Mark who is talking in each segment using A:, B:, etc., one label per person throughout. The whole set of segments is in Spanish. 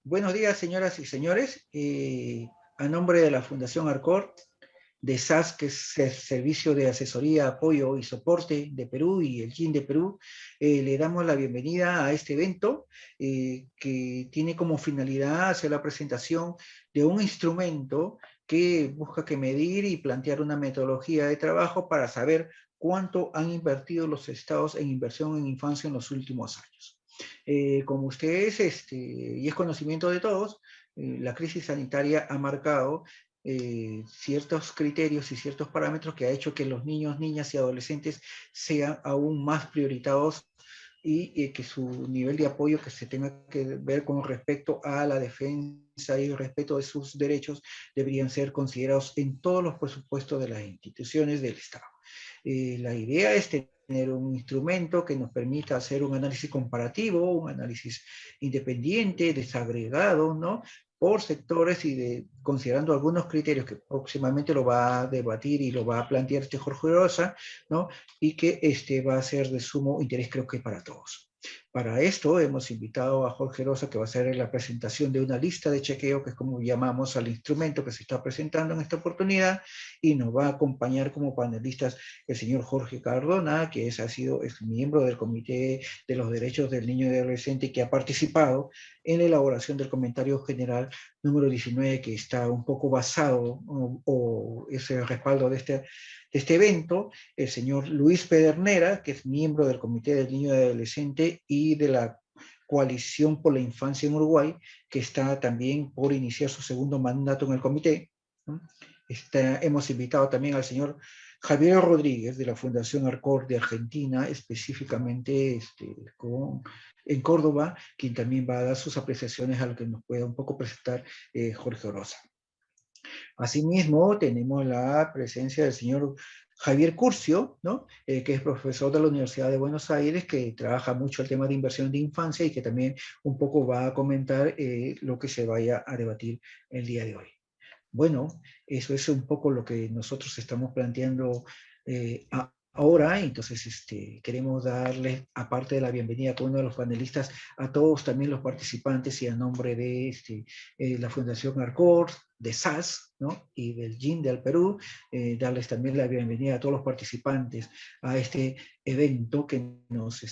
A: Buenos días, señoras y señores. A nombre de la Fundación Arcor, de SAS, que es el Servicio de Asesoría, Apoyo y Soporte de Perú, y el GIN de Perú, le damos la bienvenida a este evento que tiene como finalidad hacer la presentación de un instrumento que busca que medir y plantear una metodología de trabajo para saber cuánto han invertido los estados en inversión en infancia en los últimos años. Como ustedes, y es conocimiento de todos, la crisis sanitaria ha marcado ciertos criterios y ciertos parámetros que ha hecho que los niños, niñas y adolescentes sean aún más prioritados y que su nivel de apoyo que se tenga que ver con respecto a la defensa y el respeto de sus derechos deberían ser considerados en todos los presupuestos de las instituciones del Estado. La idea es tener un instrumento que nos permita hacer un análisis comparativo, un análisis independiente, desagregado, ¿no? Por sectores considerando algunos criterios que próximamente lo va a debatir y lo va a plantear Jorge Rosa, ¿no? Y que va a ser de sumo interés, creo que para todos. Para esto hemos invitado a Jorge Rosa, que va a hacer la presentación de una lista de chequeo, que es como llamamos al instrumento que se está presentando en esta oportunidad, y nos va a acompañar como panelistas el señor Jorge Cardona, que es miembro del Comité de los Derechos del Niño y del Adolescente, y que ha participado en la elaboración del comentario general número 19, que está un poco basado o es el respaldo de este evento. El señor Luis Pedernera, que es miembro del Comité del Niño y Adolescente y de la Coalición por la Infancia en Uruguay, que está también por iniciar su segundo mandato en el comité, ¿no? Hemos invitado también al señor Javier Rodríguez, de la Fundación Arcor de Argentina, específicamente en Córdoba, quien también va a dar sus apreciaciones a lo que nos pueda un poco presentar Jorge Orosa. Asimismo, tenemos la presencia del señor Javier Curcio, ¿no? Que es profesor de la Universidad de Buenos Aires, que trabaja mucho el tema de inversión de infancia y que también un poco va a comentar lo que se vaya a debatir el día de hoy. Bueno, eso es un poco lo que nosotros estamos planteando ahora. Entonces queremos darle, aparte de la bienvenida a cada uno de los panelistas, a todos también los participantes, y a nombre de la Fundación Arcor, de SAS, ¿no? Y del GIN del Perú, darles también la bienvenida a todos los participantes a este evento que nos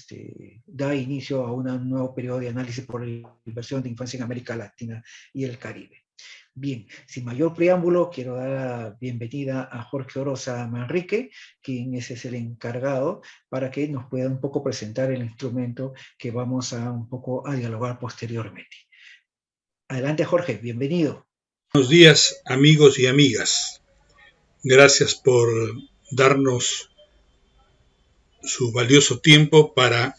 A: da inicio a un nuevo periodo de análisis por la inversión de infancia en América Latina y el Caribe. Bien, sin mayor preámbulo, quiero dar la bienvenida a Jorge Orosa Manrique, quien es el encargado, para que nos pueda un poco presentar el instrumento que vamos a un poco a dialogar posteriormente. Adelante, Jorge, bienvenido.
B: Buenos días, amigos y amigas. Gracias por darnos su valioso tiempo para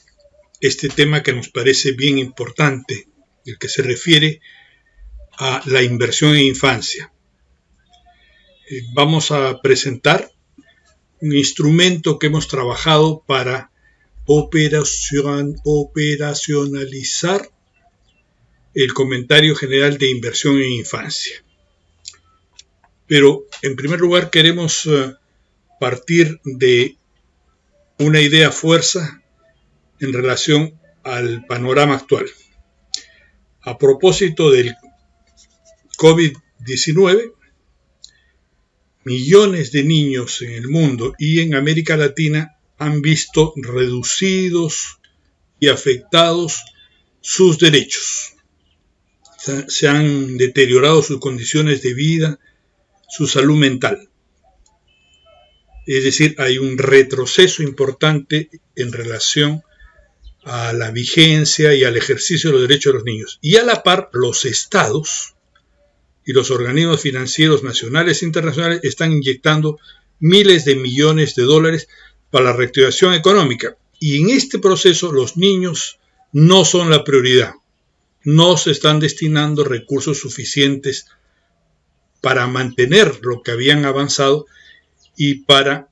B: este tema que nos parece bien importante, el que se refiere a la inversión en infancia. Vamos a presentar un instrumento que hemos trabajado para operacionalizar el comentario general de inversión en infancia. Pero en primer lugar queremos partir de una idea fuerza en relación al panorama actual. A propósito del COVID-19, millones de niños en el mundo y en América Latina han visto reducidos y afectados sus derechos. Se han deteriorado sus condiciones de vida, su salud mental. Es decir, hay un retroceso importante en relación a la vigencia y al ejercicio de los derechos de los niños. Y a la par, los estados y los organismos financieros nacionales e internacionales están inyectando miles de millones de dólares para la reactivación económica. Y en este proceso los niños no son la prioridad. No se están destinando recursos suficientes para mantener lo que habían avanzado y para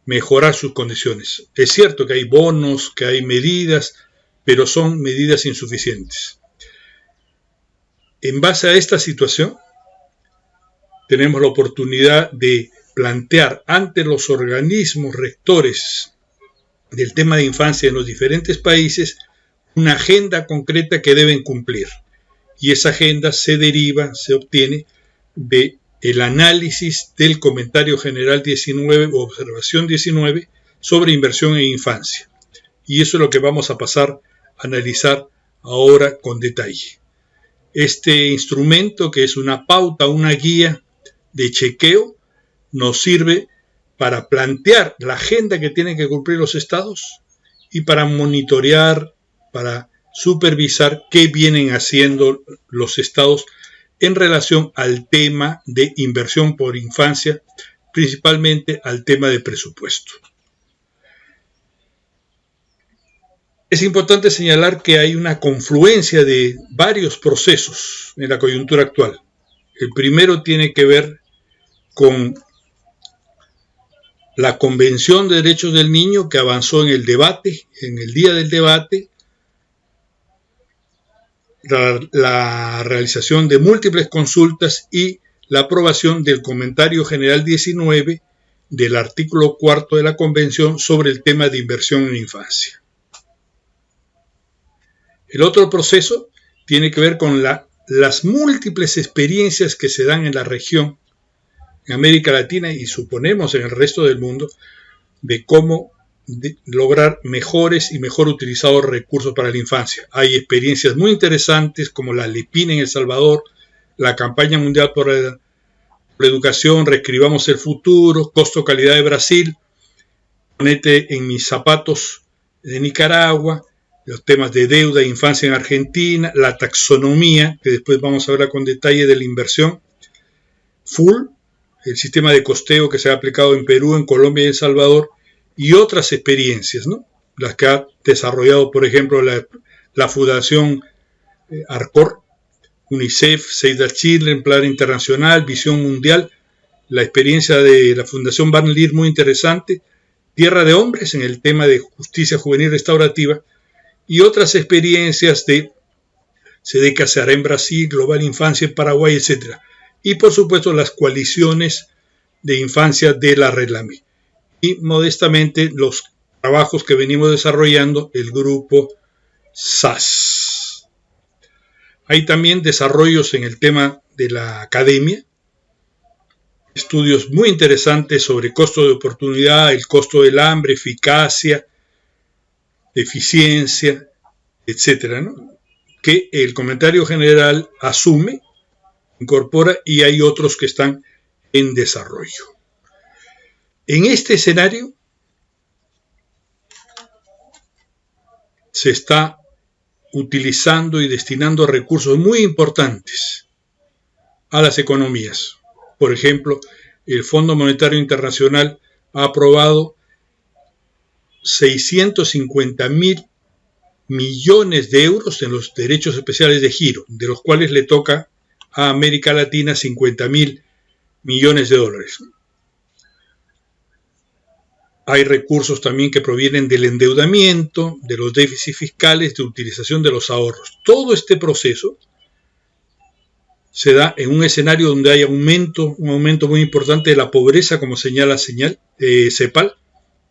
B: mejorar sus condiciones. Es cierto que hay bonos, que hay medidas, pero son medidas insuficientes. En base a esta situación, tenemos la oportunidad de plantear ante los organismos rectores del tema de infancia en los diferentes países una agenda concreta que deben cumplir. y esa agenda se deriva, se obtiene de el análisis del comentario general 19 o observación 19 sobre inversión en infancia. Y eso es lo que vamos a pasar a analizar ahora con detalle. Este instrumento, que es una pauta, una guía de chequeo, nos sirve para plantear la agenda que tienen que cumplir los estados y para monitorear, para supervisar qué vienen haciendo los estados en relación al tema de inversión por infancia, principalmente al tema de presupuesto. Es importante señalar que hay una confluencia de varios procesos en la coyuntura actual. El primero tiene que ver con la Convención de Derechos del Niño, que avanzó en el debate, en el día del debate, la realización de múltiples consultas y la aprobación del comentario general 19 del artículo 4 de la Convención sobre el tema de inversión en infancia. El otro proceso tiene que ver con las múltiples experiencias que se dan en la región, en América Latina y suponemos en el resto del mundo, de cómo lograr mejores y mejor utilizados recursos para la infancia. Hay experiencias muy interesantes como la LEPIN en El Salvador, la Campaña Mundial por la Educación, Reescribamos el Futuro, Costo-Calidad de Brasil, Ponete en mis zapatos de Nicaragua, los temas de deuda e infancia en Argentina, la taxonomía, que después vamos a hablar con detalle de la inversión, FUL, el sistema de costeo que se ha aplicado en Perú, en Colombia y en El Salvador, y otras experiencias, ¿no? Las que ha desarrollado, por ejemplo, la Fundación ARCOR, UNICEF, Save the Children, Plan Internacional, Visión Mundial, la experiencia de la Fundación Van Leer muy interesante, Tierra de Hombres en el tema de justicia juvenil restaurativa, y otras experiencias de SEDECA se hará en Brasil, Global Infancia en Paraguay, etc. Y por supuesto las coaliciones de infancia de la RELAME. Y modestamente los trabajos que venimos desarrollando el grupo SAS. Hay también desarrollos en el tema de la academia, estudios muy interesantes sobre costo de oportunidad, el costo del hambre, eficacia, eficiencia, etcétera, ¿no? Que el comentario general asume, incorpora y hay otros que están en desarrollo. En este escenario se está utilizando y destinando recursos muy importantes a las economías. Por ejemplo, el Fondo Monetario Internacional ha aprobado 650.000 millones de euros en los derechos especiales de giro, de los cuales le toca a América Latina 50.000 millones de dólares. Hay recursos también que provienen del endeudamiento, de los déficits fiscales, de utilización de los ahorros. Todo este proceso se da en un escenario donde hay un aumento muy importante de la pobreza, como señala CEPAL,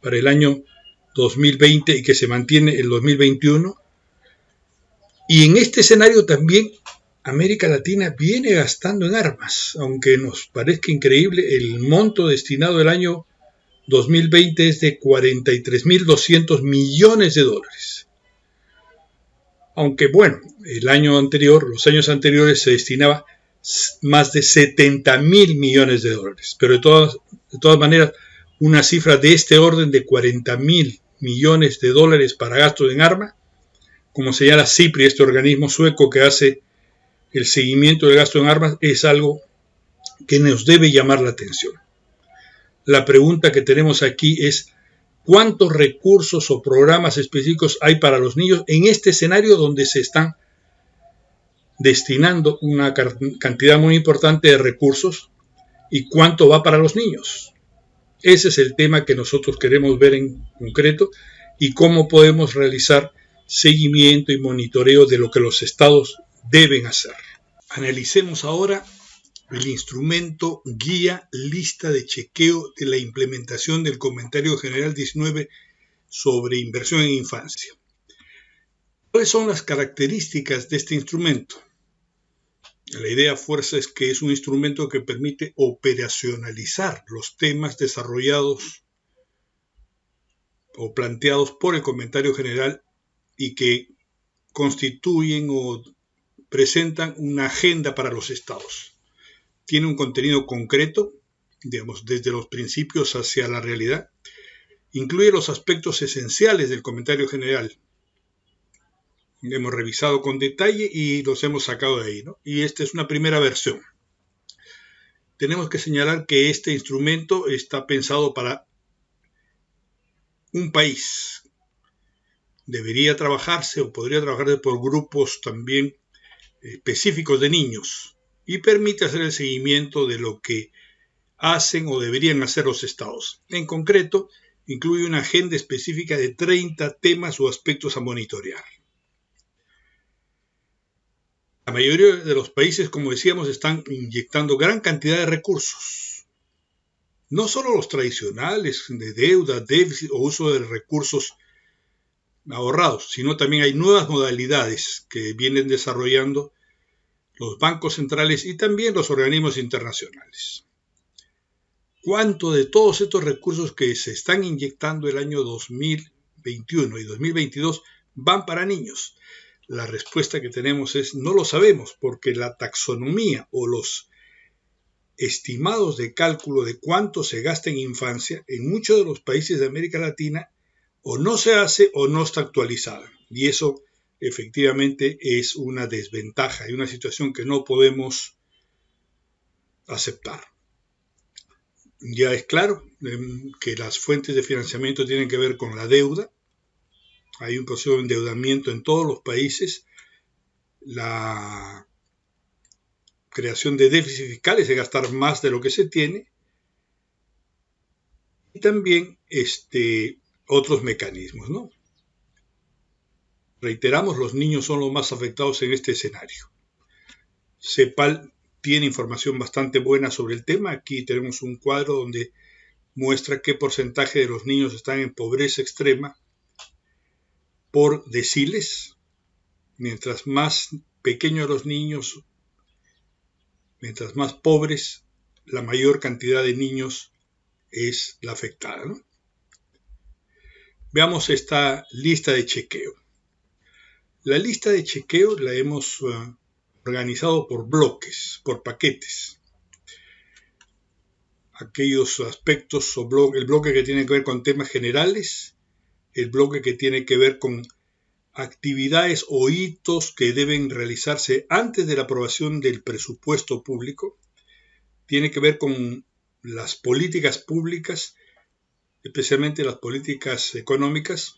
B: para el año 2020 y que se mantiene el 2021. Y en este escenario también América Latina viene gastando en armas, aunque nos parezca increíble, el monto destinado el año 2020 es de 43.200 millones de dólares. Aunque bueno, los años anteriores se destinaba más de 70.000 millones de dólares, pero de todas maneras, una cifra de este orden de 40.000 millones de dólares para gastos en armas, como señala CIPRI, este organismo sueco que hace el seguimiento del gasto en armas, es algo que nos debe llamar la atención. La pregunta que tenemos aquí es ¿cuántos recursos o programas específicos hay para los niños en este escenario donde se están destinando una cantidad muy importante de recursos y cuánto va para los niños? Ese es el tema que nosotros queremos ver en concreto y cómo podemos realizar seguimiento y monitoreo de lo que los estados deben hacer. Analicemos ahora el instrumento guía lista de chequeo de la implementación del comentario general 19 sobre inversión en infancia. ¿Cuáles son las características de este instrumento? La idea fuerza es que es un instrumento que permite operacionalizar los temas desarrollados o planteados por el comentario general y que constituyen o presentan una agenda para los estados. Tiene un contenido concreto, digamos, desde los principios hacia la realidad. Incluye los aspectos esenciales del comentario general. Hemos revisado con detalle y los hemos sacado de ahí, ¿no? Y esta es una primera versión. Tenemos que señalar que este instrumento está pensado para un país. Debería trabajarse o podría trabajarse por grupos también específicos de niños y permite hacer el seguimiento de lo que hacen o deberían hacer los estados. En concreto, incluye una agenda específica de 30 temas o aspectos a monitorear. La mayoría de los países, como decíamos, están inyectando gran cantidad de recursos. No solo los tradicionales de deuda, déficit o uso de recursos ahorrados, sino también hay nuevas modalidades que vienen desarrollando los bancos centrales y también los organismos internacionales. ¿Cuánto de todos estos recursos que se están inyectando el año 2021 y 2022 van para niños? La respuesta que tenemos es no lo sabemos, porque la taxonomía o los estimados de cálculo de cuánto se gasta en infancia en muchos de los países de América Latina o no se hace o no está actualizada. Y eso efectivamente es una desventaja y una situación que no podemos aceptar. Ya es claro que las fuentes de financiamiento tienen que ver con la deuda. Hay un proceso de endeudamiento en todos los países. La creación de déficit fiscales es gastar más de lo que se tiene. Y también otros mecanismos, ¿no? Reiteramos, los niños son los más afectados en este escenario. CEPAL tiene información bastante buena sobre el tema. Aquí tenemos un cuadro donde muestra qué porcentaje de los niños están en pobreza extrema por deciles. Mientras más pequeños los niños, mientras más pobres, la mayor cantidad de niños es la afectada, ¿no? Veamos esta lista de chequeo. La lista de chequeo la hemos organizado por bloques, por paquetes. Aquellos aspectos o el bloque que tiene que ver con temas generales, el bloque que tiene que ver con actividades o hitos que deben realizarse antes de la aprobación del presupuesto público, tiene que ver con las políticas públicas, especialmente las políticas económicas,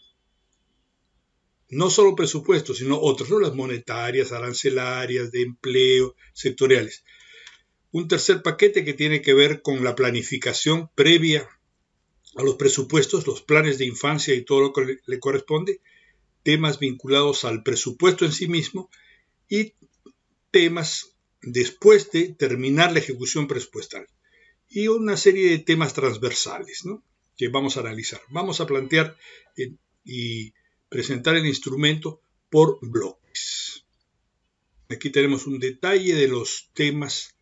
B: no solo presupuestos, sino otras, ¿no? Las monetarias, arancelarias, de empleo, sectoriales. Un tercer paquete que tiene que ver con la planificación previa a los presupuestos, los planes de infancia y todo lo que le corresponde, temas vinculados al presupuesto en sí mismo y temas después de terminar la ejecución presupuestal. Y una serie de temas transversales, ¿no?, que vamos a analizar. Vamos a plantear y presentar el instrumento por bloques. Aquí tenemos un detalle de los temas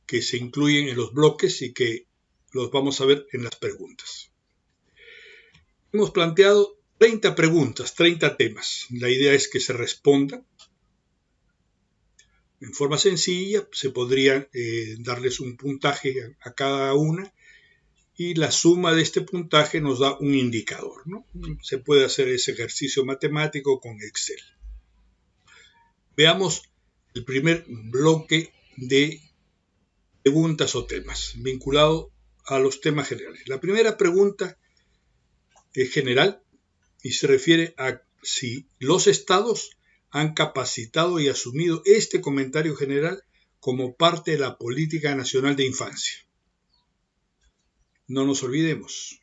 B: que se incluyen en los bloques y que los vamos a ver en las preguntas. Hemos planteado 30 preguntas, 30 temas. La idea es que se responda en forma sencilla. Se podría darles un puntaje a cada una y la suma de este puntaje nos da un indicador, ¿no? Se puede hacer ese ejercicio matemático con Excel. Veamos el primer bloque de preguntas o temas vinculado a los temas generales. La primera pregunta es general y se refiere a si los estados han capacitado y asumido este comentario general como parte de la política nacional de infancia. No nos olvidemos,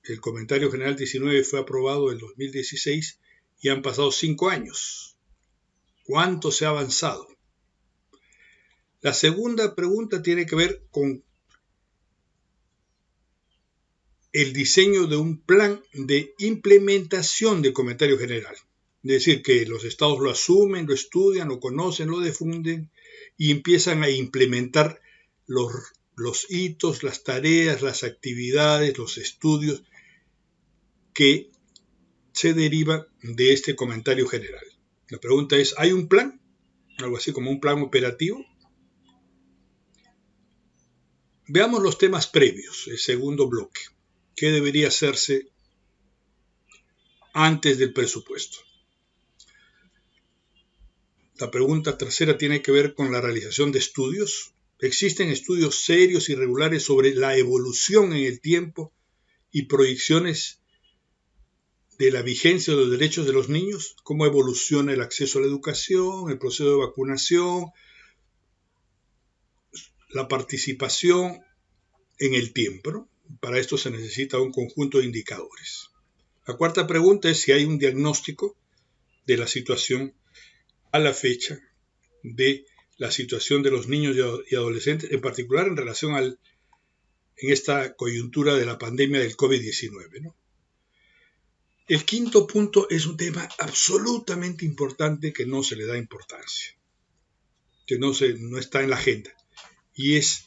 B: el comentario general 19 fue aprobado en 2016 y han pasado 5 años. ¿Cuánto se ha avanzado? La segunda pregunta tiene que ver con el diseño de un plan de implementación del comentario general. Es decir, que los estados lo asumen, lo estudian, lo conocen, lo difunden y empiezan a implementar los hitos, las tareas, las actividades, los estudios que se derivan de este comentario general. La pregunta es, ¿hay un plan? Algo así como un plan operativo. Veamos los temas previos, el segundo bloque. ¿Qué debería hacerse antes del presupuesto? La pregunta tercera tiene que ver con la realización de estudios. ¿Existen estudios serios y regulares sobre la evolución en el tiempo y proyecciones de la vigencia de los derechos de los niños? ¿Cómo evoluciona el acceso a la educación, el proceso de vacunación, la participación en el tiempo, ¿no? Para esto se necesita un conjunto de indicadores. La cuarta pregunta es si hay un diagnóstico de la situación a la fecha de la situación de los niños y adolescentes, en particular en relación en esta coyuntura de la pandemia del COVID-19, ¿no? El quinto punto es un tema absolutamente importante que no se le da importancia, que no está en la agenda, y es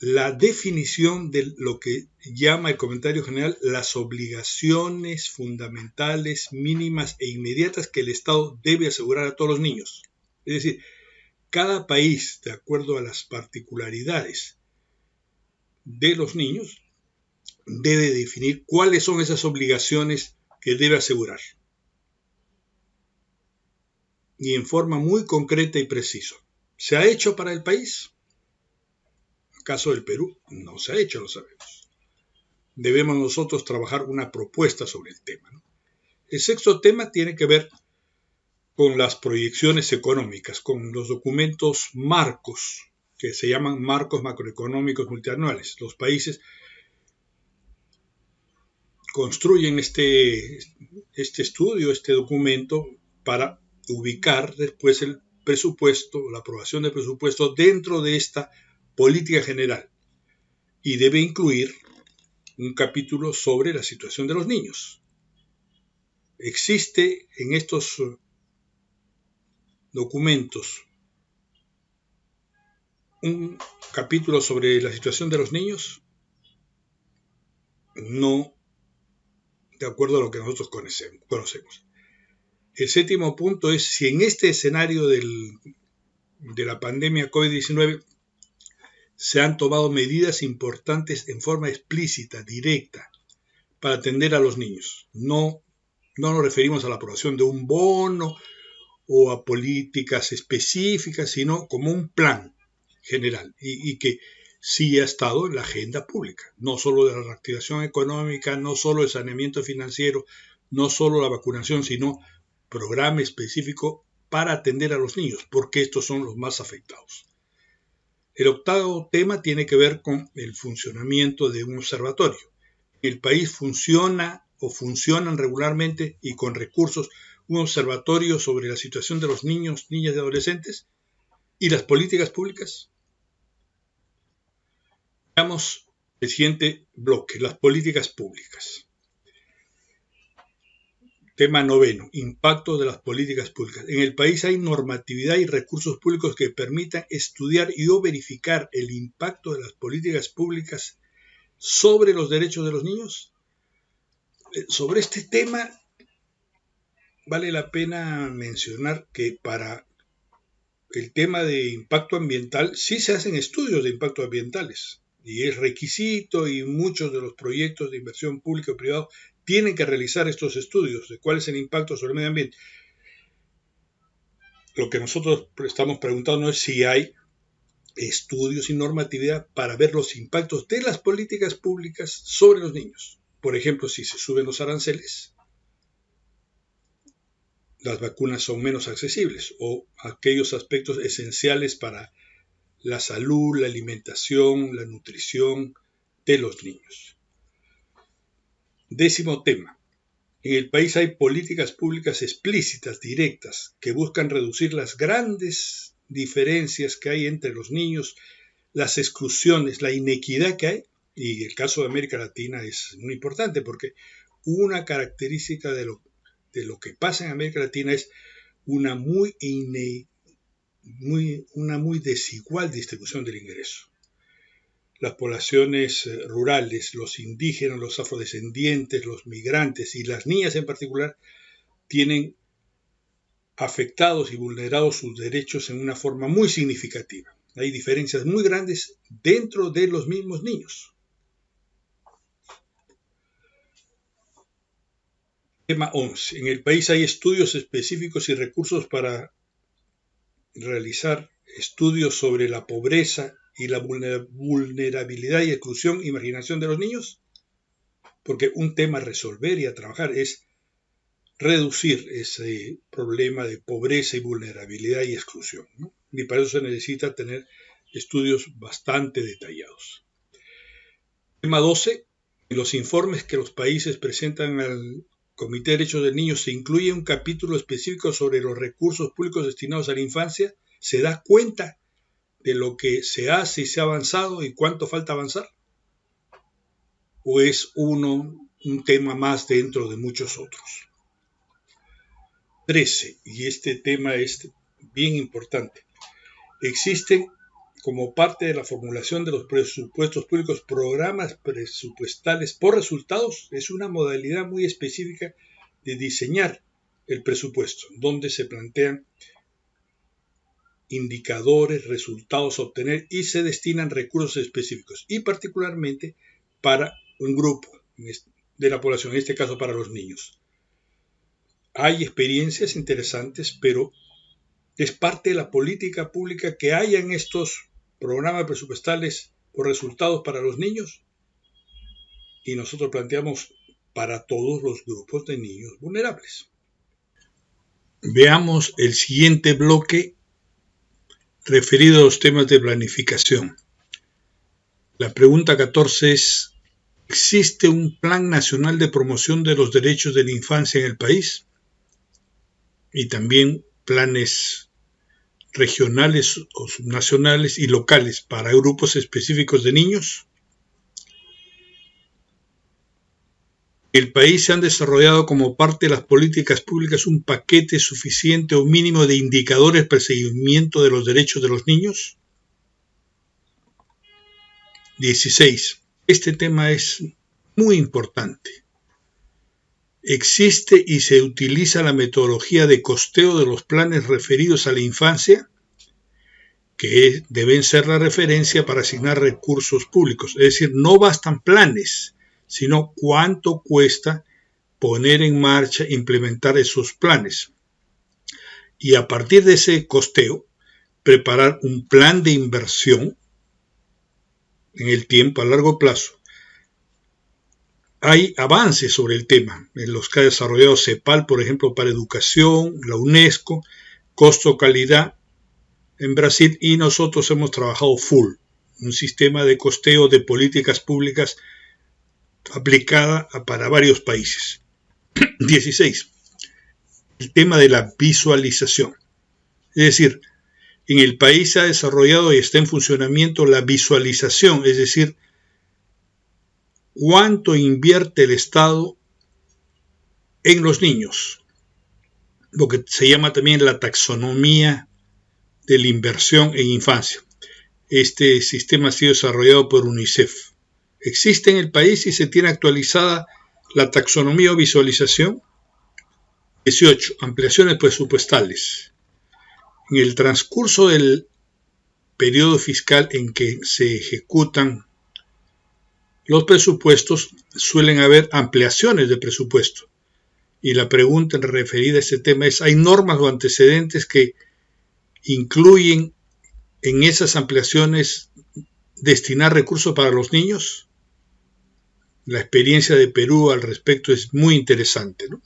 B: la definición de lo que llama el comentario general las obligaciones fundamentales, mínimas e inmediatas que el Estado debe asegurar a todos los niños. Es decir, cada país, de acuerdo a las particularidades de los niños, debe definir cuáles son esas obligaciones que debe asegurar. Y en forma muy concreta y precisa. ¿Se ha hecho para el país? En el caso del Perú, no se ha hecho, lo sabemos. Debemos nosotros trabajar una propuesta sobre el tema, ¿no? El sexto tema tiene que ver con las proyecciones económicas, con los documentos marcos, que se llaman marcos macroeconómicos multianuales. Los países construyen este estudio, este documento, para ubicar después el presupuesto, la aprobación del presupuesto dentro de esta política general. Y debe incluir un capítulo sobre la situación de los niños. Existe en estos documentos un capítulo sobre la situación de los niños, no de acuerdo a lo que nosotros conocemos. El séptimo punto es si en este escenario de la pandemia COVID-19 se han tomado medidas importantes en forma explícita, directa, para atender a los niños. No nos referimos a la aprobación de un bono o a políticas específicas, sino como un plan general y que sí ha estado en la agenda pública, no solo de la reactivación económica, no solo el saneamiento financiero, no solo la vacunación, sino programa específico para atender a los niños, porque estos son los más afectados. El octavo tema tiene que ver con el funcionamiento de un observatorio. El país funciona o funcionan regularmente y con recursos un observatorio sobre la situación de los niños, niñas y adolescentes y las políticas públicas. Veamos el siguiente bloque, las políticas públicas. Tema noveno, impacto de las políticas públicas. En el país hay normatividad y recursos públicos que permitan estudiar y o verificar el impacto de las políticas públicas sobre los derechos de los niños. Sobre este tema vale la pena mencionar que para el tema de impacto ambiental sí se hacen estudios de impacto ambientales y es requisito y muchos de los proyectos de inversión pública o privada tienen que realizar estos estudios de cuál es el impacto sobre el medio ambiente. Lo que nosotros estamos preguntando es si hay estudios y normatividad para ver los impactos de las políticas públicas sobre los niños. Por ejemplo, si se suben los aranceles, las vacunas son menos accesibles o aquellos aspectos esenciales para la salud, la alimentación, la nutrición de los niños. Décimo tema. En el país hay políticas públicas explícitas, directas, que buscan reducir las grandes diferencias que hay entre los niños, las exclusiones, la inequidad que hay, y el caso de América Latina es muy importante porque una característica de lo que pasa en América Latina es una muy una muy desigual distribución del ingreso. Las poblaciones rurales, los indígenas, los afrodescendientes, los migrantes y las niñas en particular tienen afectados y vulnerados sus derechos en una forma muy significativa. Hay diferencias muy grandes dentro de los mismos niños. Tema 11. En el país hay estudios específicos y recursos para realizar estudios sobre la pobreza y la vulnerabilidad y exclusión y marginación de los niños. Porque un tema a resolver y a trabajar es reducir ese problema de pobreza y vulnerabilidad y exclusión, ¿no? Y para eso se necesita tener estudios bastante detallados. Tema 12. En los informes que los países presentan al Comité de Derechos del Niño se incluye un capítulo específico sobre los recursos públicos destinados a la infancia. ¿Se da cuenta de lo que se hace y se ha avanzado y cuánto falta avanzar? ¿O es un tema más dentro de muchos otros? 13. Y este tema es bien importante. Existen, como parte de la formulación de los presupuestos públicos, programas presupuestales por resultados. Es una modalidad muy específica de diseñar el presupuesto, donde se plantean indicadores, resultados a obtener y se destinan recursos específicos, y particularmente para un grupo de la población, en este caso para los niños. Hay experiencias interesantes, pero es parte de la política pública que haya en estos programas presupuestales por resultados para los niños, y nosotros planteamos para todos los grupos de niños vulnerables. Veamos el siguiente bloque referido a los temas de planificación. La pregunta 14 es: ¿existe un plan nacional de promoción de los derechos de la infancia en el país? Y también planes regionales o subnacionales y locales para grupos específicos de niños. El país se han desarrollado como parte de las políticas públicas un paquete suficiente o mínimo de indicadores para el seguimiento de los derechos de los niños. 16. Este tema es muy importante. ¿Existe y se utiliza la metodología de costeo de los planes referidos a la infancia? Que deben ser la referencia para asignar recursos públicos. Es decir, no bastan planes, sino cuánto cuesta poner en marcha, implementar esos planes. Y a partir de ese costeo, preparar un plan de inversión en el tiempo a largo plazo. Hay avances sobre el tema, en los que ha desarrollado CEPAL, por ejemplo, para educación, la UNESCO, costo-calidad en Brasil, y nosotros hemos trabajado full, un sistema de costeo de políticas públicas aplicada para varios países. 16. El tema de la visualización. Es decir, en el país se ha desarrollado y está en funcionamiento la visualización, es decir, cuánto invierte el Estado en los niños, lo que se llama también la taxonomía de la inversión en infancia. Este sistema ha sido desarrollado por UNICEF. Existe en el país y se tiene actualizada la taxonomía o visualización. 18. Ampliaciones presupuestales. En el transcurso del periodo fiscal en que se ejecutan los presupuestos, suelen haber ampliaciones de presupuesto. Y la pregunta referida a este tema es: ¿hay normas o antecedentes que incluyen en esas ampliaciones destinar recursos para los niños? La experiencia de Perú al respecto es muy interesante, ¿no?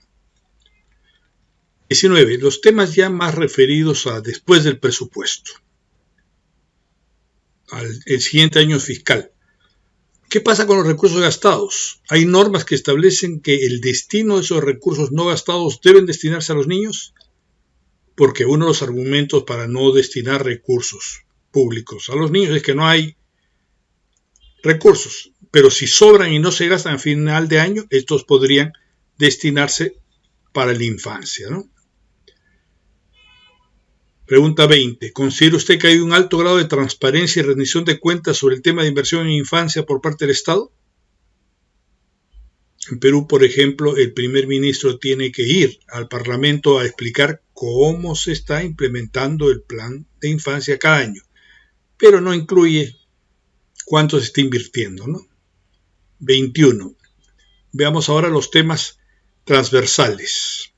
B: 19. Los temas ya más referidos a después del presupuesto, el siguiente año fiscal. ¿Qué pasa con los recursos gastados? ¿Hay normas que establecen que el destino de esos recursos no gastados deben destinarse a los niños? Porque uno de los argumentos para no destinar recursos públicos a los niños es que no hay recursos, pero si sobran y no se gastan a final de año, estos podrían destinarse para la infancia, ¿no? Pregunta 20. ¿Considera usted que hay un alto grado de transparencia y rendición de cuentas sobre el tema de inversión en infancia por parte del Estado? En Perú, por ejemplo, el primer ministro tiene que ir al Parlamento a explicar cómo se está implementando el plan de infancia cada año, pero no incluye cuánto se está invirtiendo, ¿no? 21. Veamos ahora los temas transversales.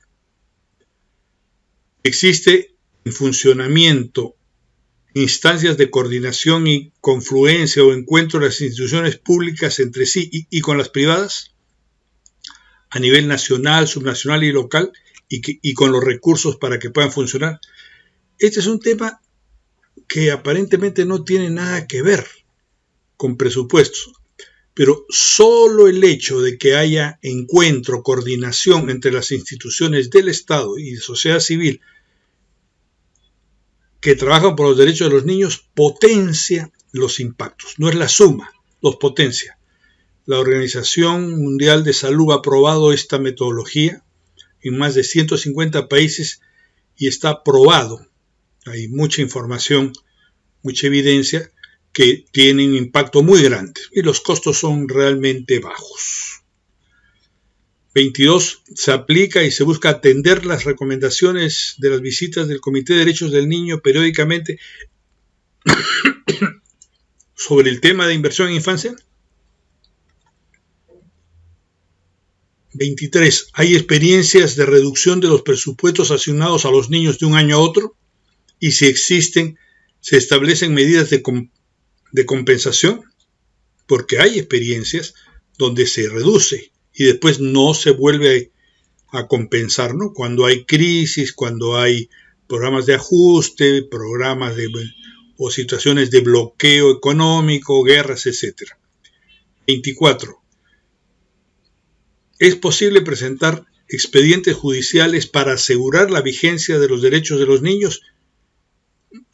B: Existe en funcionamiento instancias de coordinación y confluencia o encuentro de las instituciones públicas entre sí y con las privadas a nivel nacional, subnacional y local y con los recursos para que puedan funcionar. Este es un tema que aparentemente no tiene nada que ver con presupuestos, pero solo el hecho de que haya encuentro, coordinación entre las instituciones del Estado y de sociedad civil que trabajan por los derechos de los niños potencia los impactos, no es la suma, los potencia. La Organización Mundial de Salud ha aprobado esta metodología en más de 150 países y está probado. Hay mucha información, mucha evidencia que tiene un impacto muy grande y los costos son realmente bajos. 22. Se aplica y se busca atender las recomendaciones de las visitas del Comité de Derechos del Niño periódicamente sobre el tema de inversión en infancia. 23. ¿Hay experiencias de reducción de los presupuestos asignados a los niños de un año a otro? Y si existen, ¿se establecen medidas de compensación? Porque hay experiencias donde se reduce y después no se vuelve a compensar, ¿no? Cuando hay crisis, cuando hay programas de ajuste, o situaciones de bloqueo económico, guerras, etc. 24. ¿Es posible presentar expedientes judiciales para asegurar la vigencia de los derechos de los niños?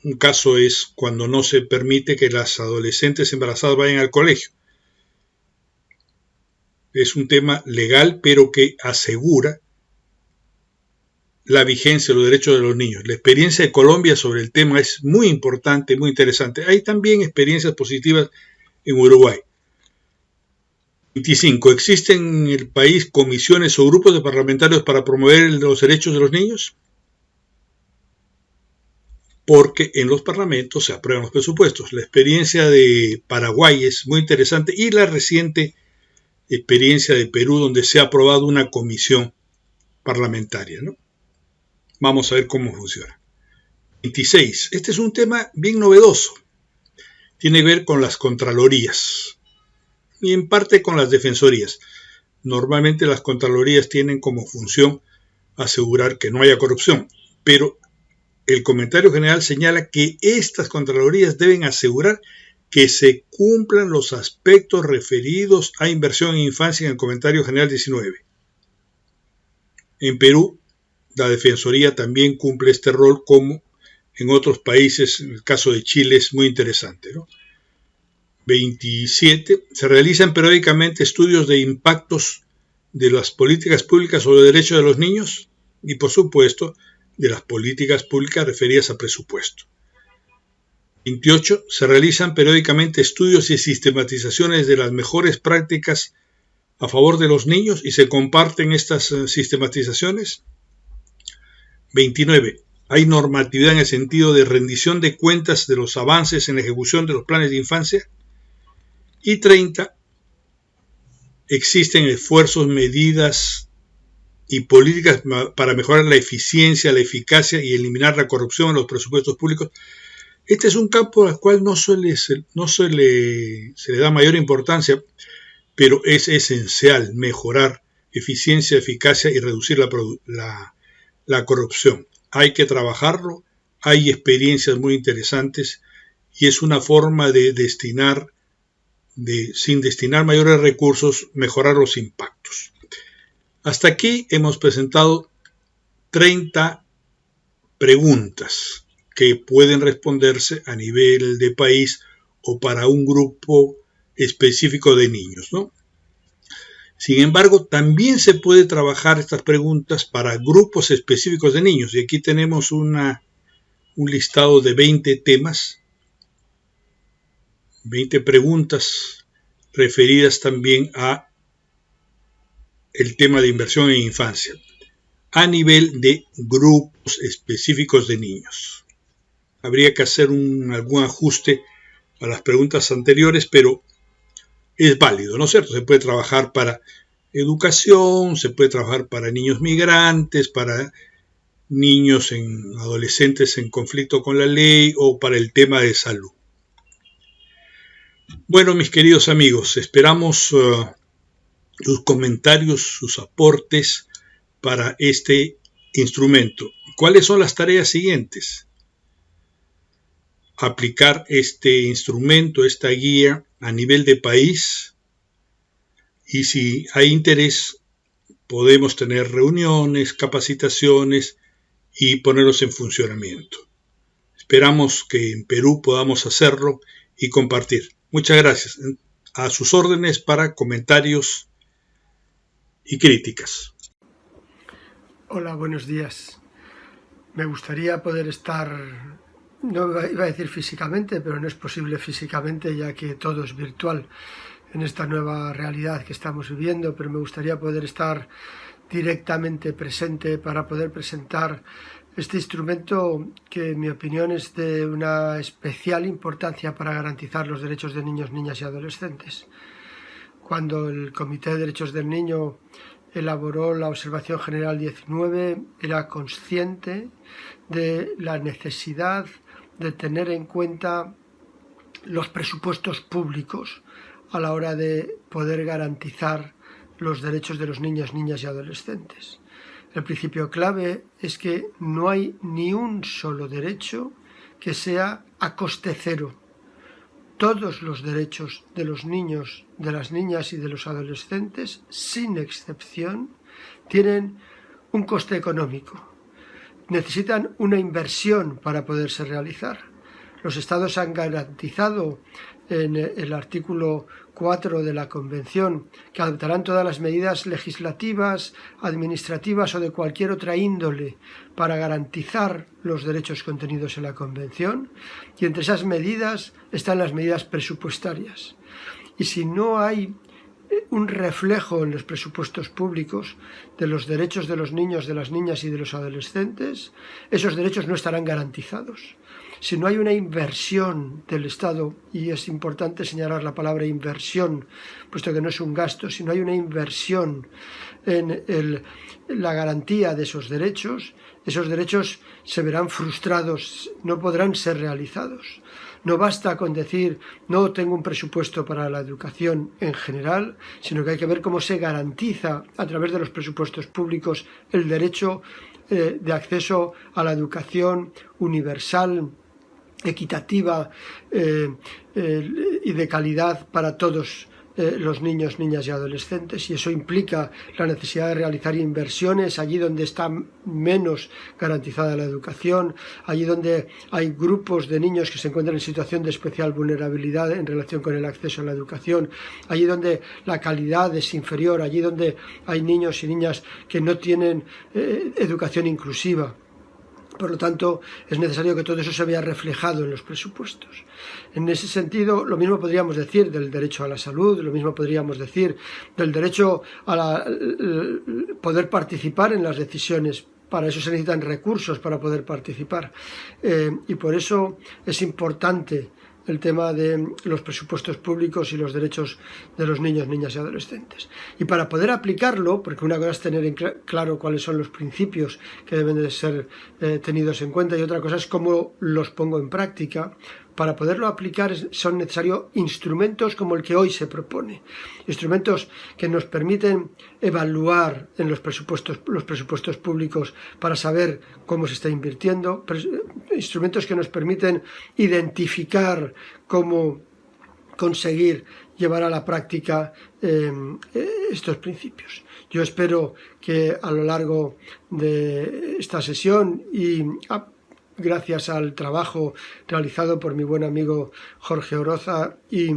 B: Un caso es cuando no se permite que las adolescentes embarazadas vayan al colegio. Es un tema legal, pero que asegura la vigencia de los derechos de los niños. La experiencia de Colombia sobre el tema es muy importante, muy interesante. Hay también experiencias positivas en Uruguay. 25. ¿Existen en el país comisiones o grupos de parlamentarios para promover los derechos de los niños? Porque en los parlamentos se aprueban los presupuestos. La experiencia de Paraguay es muy interesante y la reciente experiencia de Perú, donde se ha aprobado una comisión parlamentaria, ¿no? Vamos a ver cómo funciona. 26. Este es un tema bien novedoso. Tiene que ver con las contralorías y en parte con las defensorías. Normalmente las contralorías tienen como función asegurar que no haya corrupción, pero el comentario general señala que estas contralorías deben asegurar que se cumplan los aspectos referidos a inversión en infancia en el comentario general 19. En Perú, la Defensoría también cumple este rol como en otros países. En el caso de Chile es muy interesante, ¿no? 27. Se realizan periódicamente estudios de impactos de las políticas públicas sobre los derechos de los niños y, por supuesto, de las políticas públicas referidas a presupuesto. 28. Se realizan periódicamente estudios y sistematizaciones de las mejores prácticas a favor de los niños y se comparten estas sistematizaciones. 29. Hay normatividad en el sentido de rendición de cuentas de los avances en la ejecución de los planes de infancia. Y 30. Existen esfuerzos, medidas y políticas para mejorar la eficiencia, la eficacia y eliminar la corrupción en los presupuestos públicos. Este es un campo al cual no se le da mayor importancia, pero es esencial mejorar eficiencia, eficacia y reducir la corrupción. Hay que trabajarlo, hay experiencias muy interesantes y es una forma de sin destinar mayores recursos, mejorar los impactos. Hasta aquí hemos presentado 30 preguntas que pueden responderse a nivel de país o para un grupo específico de niños, ¿no? Sin embargo, también se puede trabajar estas preguntas para grupos específicos de niños. Y aquí tenemos una un listado de 20 temas, 20 preguntas referidas también a el tema de inversión en infancia, a nivel de grupos específicos de niños. Habría que hacer algún ajuste a las preguntas anteriores, pero es válido, ¿no es cierto? Se puede trabajar para educación, se puede trabajar para niños migrantes, para niños adolescentes en conflicto con la ley o para el tema de salud. Bueno, mis queridos amigos, esperamos sus comentarios, sus aportes para este instrumento. ¿Cuáles son las tareas siguientes? Aplicar este instrumento, esta guía a nivel de país, y si hay interés podemos tener reuniones, capacitaciones y ponerlos en funcionamiento. Esperamos que en Perú podamos hacerlo y compartir. Muchas gracias. A sus órdenes para comentarios y críticas.
C: Hola, buenos días. Me gustaría poder estar, no iba a decir físicamente, pero no es posible físicamente ya que todo es virtual en esta nueva realidad que estamos viviendo, pero me gustaría poder estar directamente presente para poder presentar este instrumento que en mi opinión es de una especial importancia para garantizar los derechos de niños, niñas y adolescentes. Cuando el Comité de Derechos del Niño elaboró la Observación General 19, era consciente de la necesidad de tener en cuenta los presupuestos públicos a la hora de poder garantizar los derechos de los niños, niñas y adolescentes. El principio clave es que no hay ni un solo derecho que sea a coste cero. Todos los derechos de los niños, de las niñas y de los adolescentes, sin excepción, tienen un coste económico. Necesitan una inversión para poderse realizar. Los Estados han garantizado en el artículo 4 de la Convención que adoptarán todas las medidas legislativas, administrativas o de cualquier otra índole para garantizar los derechos contenidos en la Convención, y entre esas medidas están las medidas presupuestarias. Y si no hay un reflejo en los presupuestos públicos de los derechos de los niños, de las niñas y de los adolescentes, esos derechos no estarán garantizados. Si no hay una inversión del Estado, y es importante señalar la palabra inversión, puesto que no es un gasto, si no hay una inversión en la garantía de esos derechos se verán frustrados, no podrán ser realizados. No basta con decir no tengo un presupuesto para la educación en general, sino que hay que ver cómo se garantiza a través de los presupuestos públicos el derecho de acceso a la educación universal, equitativa y de calidad para todos los niños, niñas y adolescentes, y eso implica la necesidad de realizar inversiones allí donde está menos garantizada la educación, allí donde hay grupos de niños que se encuentran en situación de especial vulnerabilidad en relación con el acceso a la educación, allí donde la calidad es inferior, allí donde hay niños y niñas que no tienen educación inclusiva. Por lo tanto, es necesario que todo eso se vea reflejado en los presupuestos. En ese sentido, lo mismo podríamos decir del derecho a la salud, lo mismo podríamos decir del derecho a poder participar en las decisiones. Para eso se necesitan recursos para poder participar. Y por eso es importante el tema de los presupuestos públicos y los derechos de los niños, niñas y adolescentes. Y para poder aplicarlo, porque una cosa es tener en claro cuáles son los principios que deben de ser tenidos en cuenta y otra cosa es cómo los pongo en práctica, para poderlo aplicar son necesarios instrumentos como el que hoy se propone. Instrumentos que nos permiten evaluar en los presupuestos públicos para saber cómo se está invirtiendo, instrumentos que nos permiten identificar cómo conseguir llevar a la práctica estos principios. Yo espero que a lo largo de esta sesión y gracias al trabajo realizado por mi buen amigo Jorge Oroza y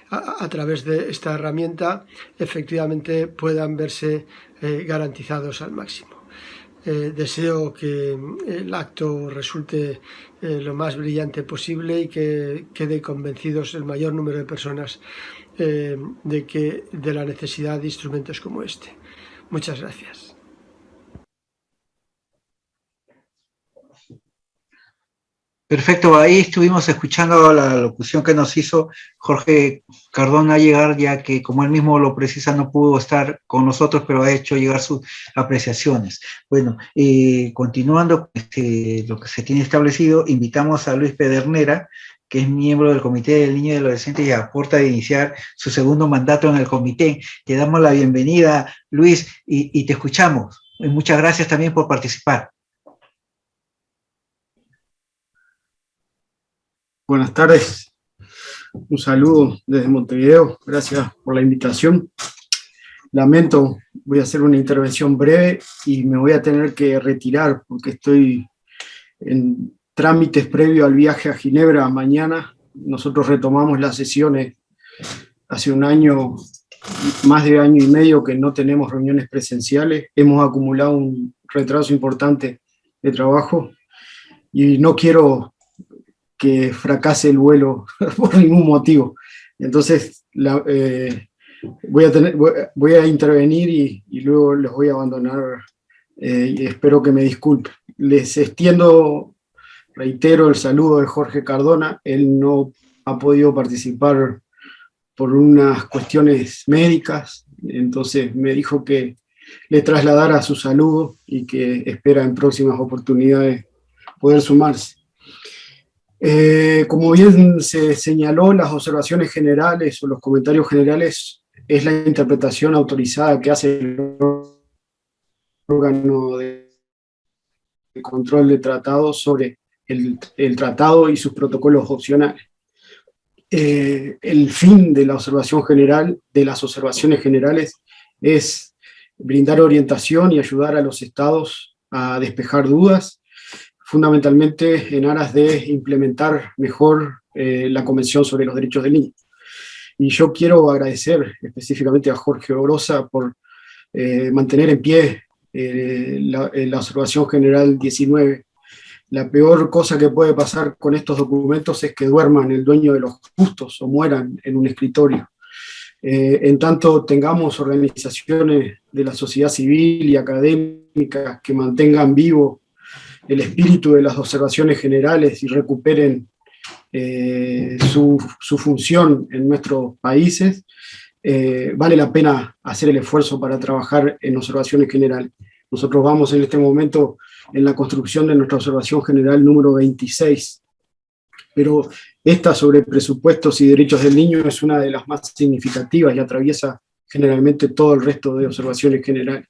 C: a través de esta herramienta efectivamente puedan verse garantizados al máximo. Deseo que el acto resulte lo más brillante posible y que quede convencidos el mayor número de personas de la necesidad de instrumentos como este. Muchas gracias.
A: Perfecto, ahí estuvimos escuchando la locución que nos hizo Jorge Cardona llegar, ya que como él mismo lo precisa, no pudo estar con nosotros, pero ha hecho llegar sus apreciaciones. Bueno, continuando lo que se tiene establecido, invitamos a Luis Pedernera, que es miembro del Comité del Niño y del Adolescente y aporta de iniciar su segundo mandato en el comité. Te damos la bienvenida, Luis, y te escuchamos. Y muchas gracias también por participar.
D: Buenas tardes, un saludo desde Montevideo, gracias por la invitación. Lamento, voy a hacer una intervención breve y me voy a tener que retirar porque estoy en trámites previo al viaje a Ginebra mañana. Nosotros retomamos las sesiones hace un año, más de año y medio que no tenemos reuniones presenciales. Hemos acumulado un retraso importante de trabajo y no quiero que fracase el vuelo por ningún motivo. Entonces voy a intervenir y luego los voy a abandonar y espero que me disculpen. Les extiendo, reitero, el saludo de Jorge Cardona. Él no ha podido participar por unas cuestiones médicas, entonces me dijo que le trasladara su saludo y que espera en próximas oportunidades poder sumarse. Como bien se señaló, las observaciones generales o los comentarios generales es la interpretación autorizada que hace el órgano de control de tratados sobre el tratado y sus protocolos opcionales. El fin de la observación general, de las observaciones generales, es brindar orientación y ayudar a los estados a despejar dudas, fundamentalmente en aras de implementar mejor la Convención sobre los Derechos del Niño. Y yo quiero agradecer específicamente a Jorge Orosa por mantener en pie la observación general 19. La peor cosa que puede pasar con estos documentos es que duerman el dueño de los justos o mueran en un escritorio. En tanto tengamos organizaciones de la sociedad civil y académicas que mantengan vivo el espíritu de las observaciones generales y recuperen su función en nuestros países, vale la pena hacer el esfuerzo para trabajar en observaciones generales. Nosotros vamos en este momento en la construcción de nuestra observación general número 26, pero esta sobre presupuestos y derechos del niño es una de las más significativas y atraviesa generalmente todo el resto de observaciones generales.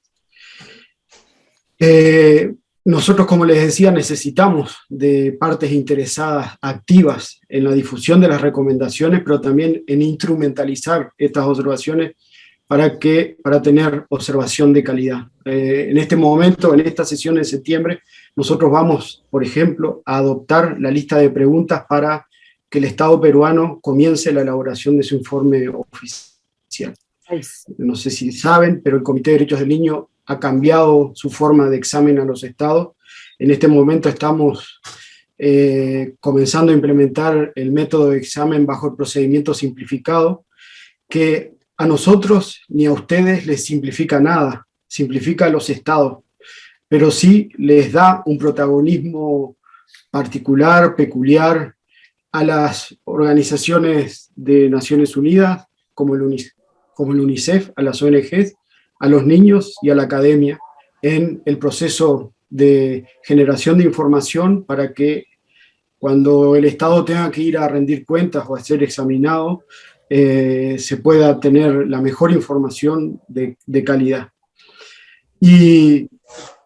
D: Nosotros, como les decía, necesitamos de partes interesadas, activas en la difusión de las recomendaciones, pero también en instrumentalizar estas observaciones para tener observación de calidad. En este momento, en esta sesión de septiembre, nosotros vamos, por ejemplo, a adoptar la lista de preguntas para que el Estado peruano comience la elaboración de su informe oficial. No sé si saben, pero el Comité de Derechos del Niño ha cambiado su forma de examen a los estados. En este momento estamos comenzando a implementar el método de examen bajo el procedimiento simplificado, que a nosotros ni a ustedes les simplifica nada, simplifica a los estados, pero sí les da un protagonismo particular, peculiar, a las organizaciones de Naciones Unidas, como el UNICEF, a las ONGs, a los niños y a la academia, en el proceso de generación de información para que cuando el Estado tenga que ir a rendir cuentas o a ser examinado, se pueda tener la mejor información de calidad. Y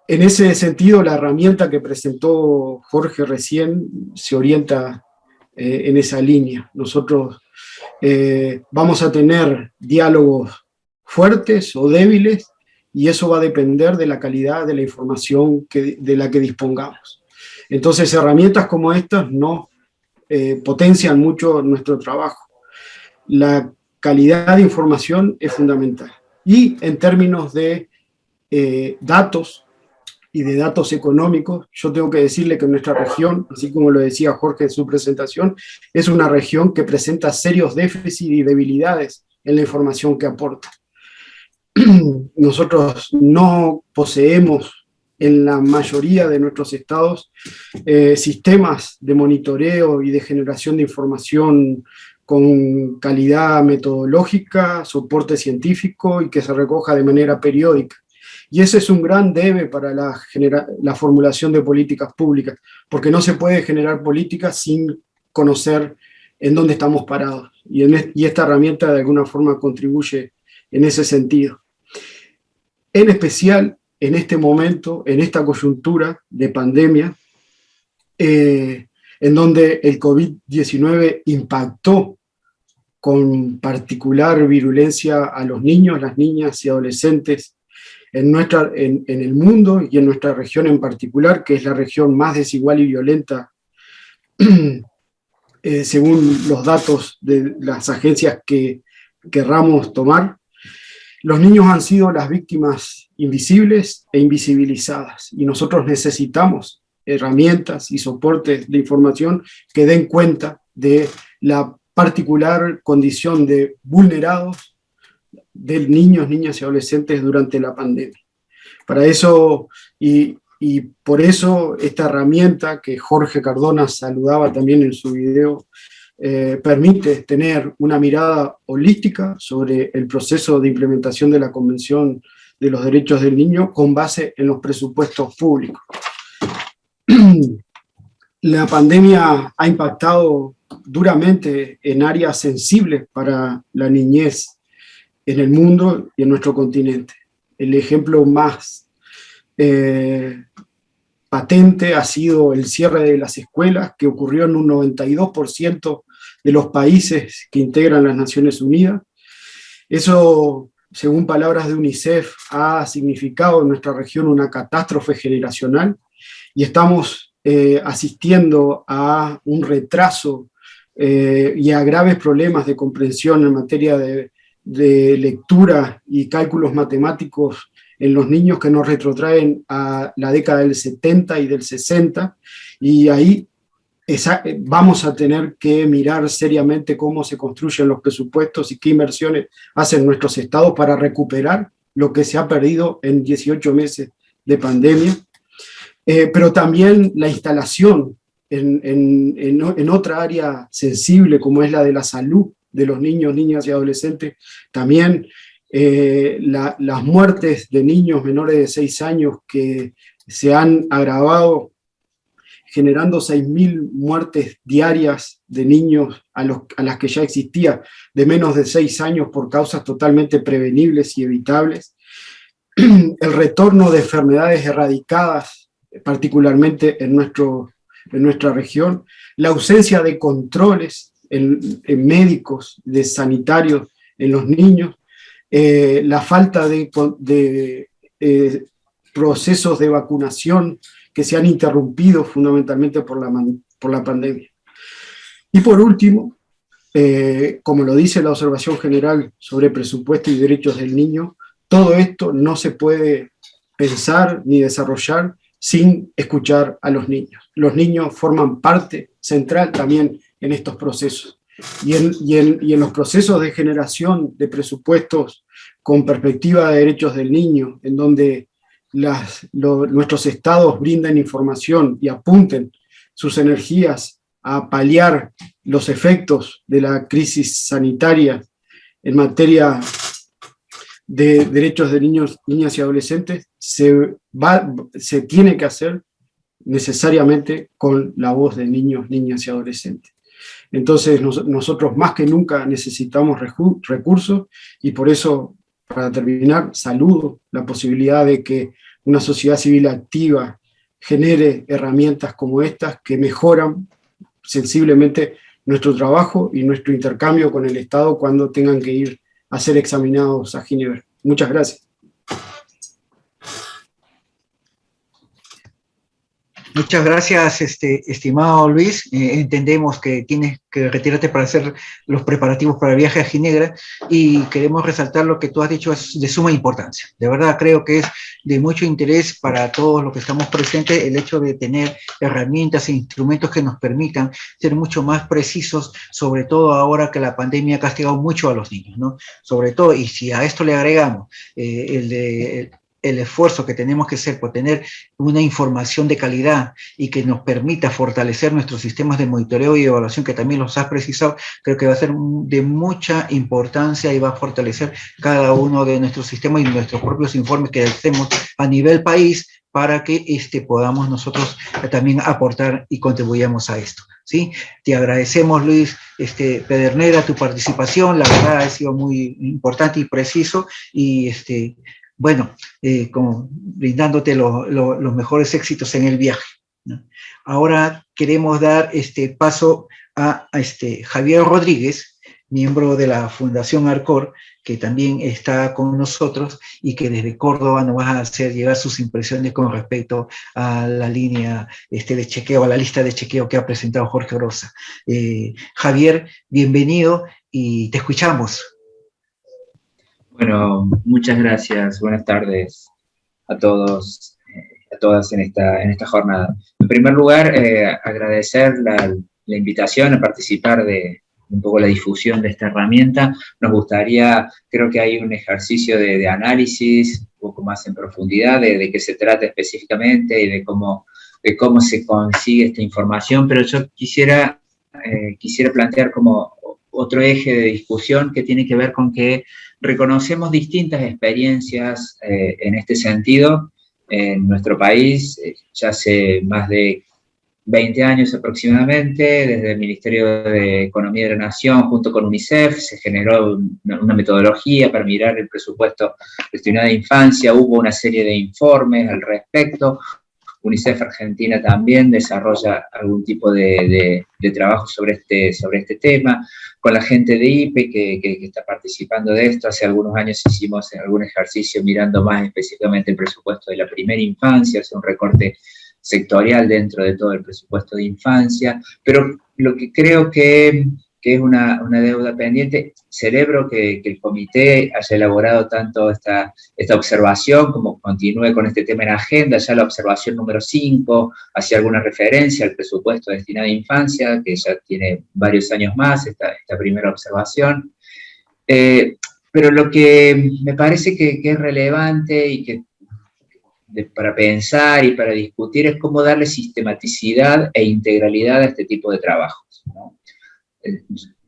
D: en ese sentido, la herramienta que presentó Jorge recién se orienta en esa línea. Nosotros vamos a tener diálogos fuertes o débiles, y eso va a depender de la calidad de la información de la que dispongamos. Entonces, herramientas como estas nos potencian mucho nuestro trabajo. La calidad de información es fundamental. Y en términos de datos, y de datos económicos, yo tengo que decirle que nuestra región, así como lo decía Jorge en su presentación, es una región que presenta serios déficits y debilidades en la información que aporta. Nosotros no poseemos en la mayoría de nuestros estados sistemas de monitoreo y de generación de información con calidad metodológica, soporte científico y que se recoja de manera periódica. Y ese es un gran debe para la formulación de políticas públicas, porque no se puede generar políticas sin conocer en dónde estamos parados. Y esta herramienta de alguna forma contribuye en ese sentido. En especial en este momento, en esta coyuntura de pandemia, en donde el COVID-19 impactó con particular virulencia a los niños, las niñas y adolescentes en el mundo y en nuestra región en particular, que es la región más desigual y violenta, según los datos de las agencias que querramos tomar. Los niños han sido las víctimas invisibles e invisibilizadas, y nosotros necesitamos herramientas y soportes de información que den cuenta de la particular condición de vulnerados de niños, niñas y adolescentes durante la pandemia. Para eso, y por eso, esta herramienta que Jorge Cardona saludaba también en su video, permite tener una mirada holística sobre el proceso de implementación de la Convención de los Derechos del Niño con base en los presupuestos públicos. La pandemia ha impactado duramente en áreas sensibles para la niñez en el mundo y en nuestro continente. El ejemplo más patente ha sido el cierre de las escuelas, que ocurrió en un 92% de los países que integran las Naciones Unidas. Eso, según palabras de UNICEF, ha significado en nuestra región una catástrofe generacional, y estamos asistiendo a un retraso y a graves problemas de comprensión en materia de lectura y cálculos matemáticos en los niños, que nos retrotraen a la década del 70 y del 60, y ahí vamos a tener que mirar seriamente cómo se construyen los presupuestos y qué inversiones hacen nuestros estados para recuperar lo que se ha perdido en 18 meses de pandemia. Pero también la instalación en otra área sensible, como es la de la salud de los niños, niñas y adolescentes. También las muertes de niños menores de 6 años, que se han agravado, generando 6.000 muertes diarias de niños a las que ya existía, de menos de 6 años, por causas totalmente prevenibles y evitables. El retorno de enfermedades erradicadas, particularmente en nuestra región, la ausencia de controles en médicos, de sanitarios en los niños, la falta de procesos de vacunación que se han interrumpido fundamentalmente por la pandemia. Y por último, como lo dice la observación general sobre presupuesto y derechos del niño, todo esto no se puede pensar ni desarrollar sin escuchar a los niños. Los niños forman parte central también en estos procesos. Y en los procesos de generación de presupuestos con perspectiva de derechos del niño, en donde nuestros estados brinden información y apunten sus energías a paliar los efectos de la crisis sanitaria en materia de derechos de niños, niñas y adolescentes, se tiene que hacer necesariamente con la voz de niños, niñas y adolescentes. Entonces nosotros más que nunca necesitamos recursos, y por eso, para terminar, saludo la posibilidad de que una sociedad civil activa genere herramientas como estas que mejoran sensiblemente nuestro trabajo y nuestro intercambio con el Estado cuando tengan que ir a ser examinados a Ginebra. Muchas gracias.
A: Muchas gracias, estimado Luis. Entendemos que tienes que retirarte para hacer los preparativos para el viaje a Ginebra y queremos resaltar lo que tú has dicho, es de suma importancia. De verdad creo que es de mucho interés para todos los que estamos presentes el hecho de tener herramientas e instrumentos que nos permitan ser mucho más precisos, sobre todo ahora que la pandemia ha castigado mucho a los niños, ¿no? Sobre todo, y si a esto le agregamos el esfuerzo que tenemos que hacer por tener una información de calidad y que nos permita fortalecer nuestros sistemas de monitoreo y evaluación, que también los has precisado, creo que va a ser de mucha importancia y va a fortalecer cada uno de nuestros sistemas y nuestros propios informes que hacemos a nivel país para que podamos nosotros también aportar y contribuyamos a esto. ¿Sí? Te agradecemos, Luis Pedernera, tu participación, la verdad ha sido muy importante y preciso y bueno, como brindándote los mejores éxitos en el viaje, ¿no? Ahora queremos dar paso a Javier Rodríguez, miembro de la Fundación Arcor, que también está con nosotros y que desde Córdoba nos va a hacer llegar sus impresiones con respecto a la línea de chequeo, a la lista de chequeo que ha presentado Jorge Rosa. Javier, bienvenido y te escuchamos.
E: Bueno, muchas gracias. Buenas tardes a todos, a todas en esta jornada. En primer lugar, agradecer la invitación a participar de un poco la difusión de esta herramienta. Nos gustaría, creo que hay un ejercicio de análisis un poco más en profundidad de qué se trata específicamente y de cómo se consigue esta información, pero yo quisiera plantear como otro eje de discusión que tiene que ver con que reconocemos distintas experiencias en este sentido en nuestro país. Ya hace más de 20 años aproximadamente, desde el Ministerio de Economía de la Nación, junto con UNICEF, se generó una metodología para mirar el presupuesto destinado a infancia. Hubo una serie de informes al respecto. UNICEF Argentina también desarrolla algún tipo de trabajo sobre este tema. Con la gente de IPE que está participando de esto, hace algunos años hicimos algún ejercicio mirando más específicamente el presupuesto de la primera infancia, hace un recorte sectorial dentro de todo el presupuesto de infancia, pero lo que creo que es una deuda pendiente. Celebro que el comité haya elaborado tanto esta observación, como continúe con este tema en agenda. Ya la observación número 5 hacía alguna referencia al presupuesto destinado a infancia, que ya tiene varios años más, esta primera observación. Pero lo que me parece que es relevante y que para pensar y para discutir es cómo darle sistematicidad e integralidad a este tipo de trabajos, ¿no?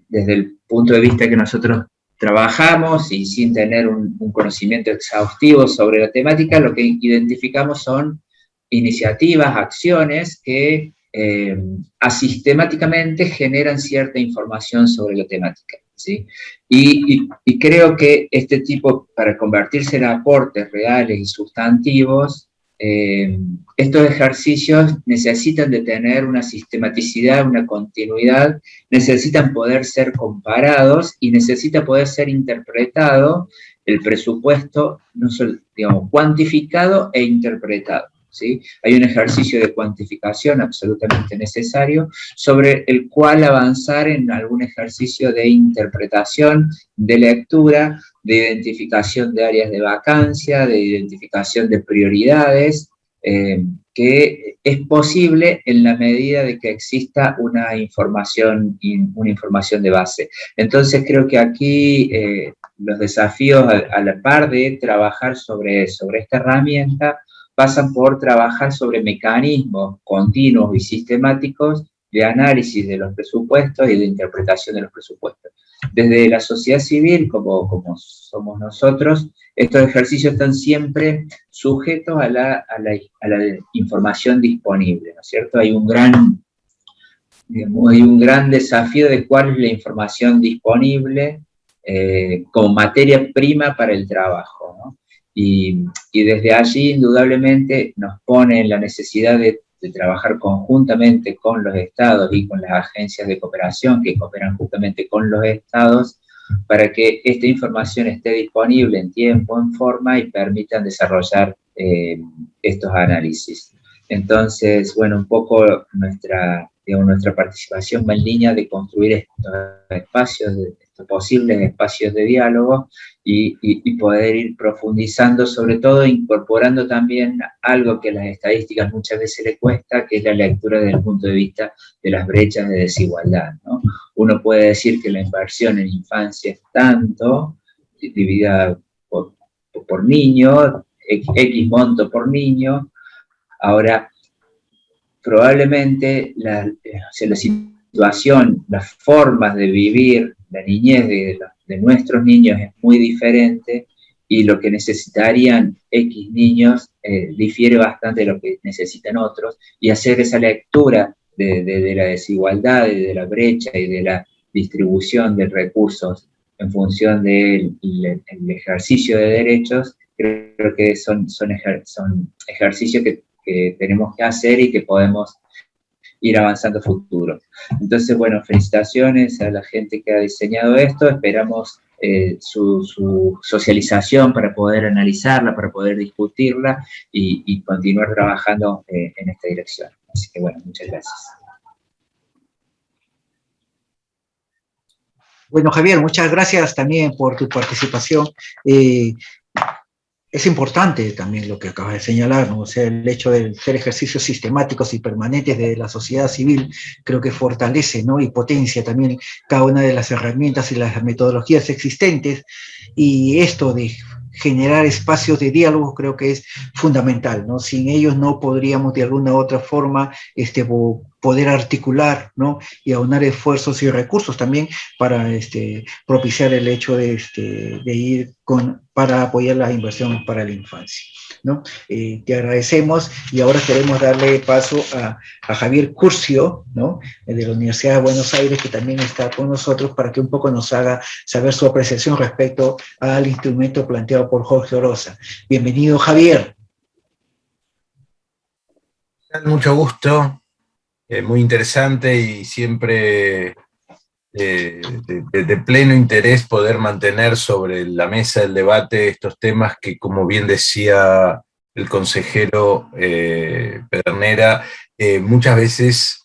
E: Desde el punto de vista que nosotros trabajamos y sin tener un conocimiento exhaustivo sobre la temática, lo que identificamos son iniciativas, acciones que asistemáticamente generan cierta información sobre la temática, ¿sí? Y creo que este tipo, para convertirse en aportes reales y sustantivos, estos ejercicios necesitan de tener una sistematicidad, una continuidad, necesitan poder ser comparados y necesita poder ser interpretado el presupuesto, no solo, digamos, cuantificado e interpretado, ¿sí? Hay un ejercicio de cuantificación absolutamente necesario, sobre el cual avanzar en algún ejercicio de interpretación, de lectura, de identificación de áreas de vacancia, de identificación de prioridades, que es posible en la medida de que exista una información de base. Entonces creo que aquí los desafíos a la par de trabajar sobre esta herramienta pasan por trabajar sobre mecanismos continuos y sistemáticos de análisis de los presupuestos y de interpretación de los presupuestos. Desde la sociedad civil, como somos nosotros, estos ejercicios están siempre sujetos a la información disponible, ¿no es cierto? Hay un gran desafío de cuál es la información disponible como materia prima para el trabajo, ¿no? Y desde allí, indudablemente, nos pone en la necesidad de trabajar conjuntamente con los estados y con las agencias de cooperación que cooperan justamente con los estados para que esta información esté disponible en tiempo, en forma y permitan desarrollar estos análisis. Entonces, bueno, un poco nuestra participación va en línea de construir estos espacios, estos posibles espacios de diálogo y poder ir profundizando, sobre todo incorporando también algo que a las estadísticas muchas veces le cuesta, que es la lectura desde el punto de vista de las brechas de desigualdad, ¿no? Uno puede decir que la inversión en infancia es tanto, dividida por niño, X monto por niño. Ahora, probablemente la situación, las formas de vivir la niñez de nuestros niños es muy diferente y lo que necesitarían X niños difiere bastante de lo que necesitan otros, y hacer esa lectura de la desigualdad, de la brecha y de la distribución de recursos en función del ejercicio de derechos, creo que son ejercicios que tenemos que hacer y que podemos ir avanzando a futuro. Entonces, bueno, felicitaciones a la gente que ha diseñado esto, esperamos su socialización para poder analizarla, para poder discutirla y continuar trabajando en esta dirección. Así que bueno, muchas gracias.
A: Bueno, Javier, muchas gracias también por tu participación. Es importante también lo que acabas de señalar, ¿no? O sea, el hecho de hacer ejercicios sistemáticos y permanentes de la sociedad civil creo que fortalece, ¿no? Y potencia también cada una de las herramientas y las metodologías existentes, y esto de generar espacios de diálogo creo que es fundamental, ¿no? Sin ellos no podríamos de alguna u otra forma poder articular, ¿no? Y aunar esfuerzos y recursos también para propiciar el hecho de ir para apoyar las inversiones para la infancia, ¿no? Te agradecemos, y ahora queremos darle paso a Javier Curcio, ¿no? De la Universidad de Buenos Aires, que también está con nosotros, para que un poco nos haga saber su apreciación respecto al instrumento planteado por Jorge Oroza. Bienvenido, Javier.
F: Mucho gusto, muy interesante y siempre de pleno interés poder mantener sobre la mesa del debate estos temas que, como bien decía el consejero Pedernera, muchas veces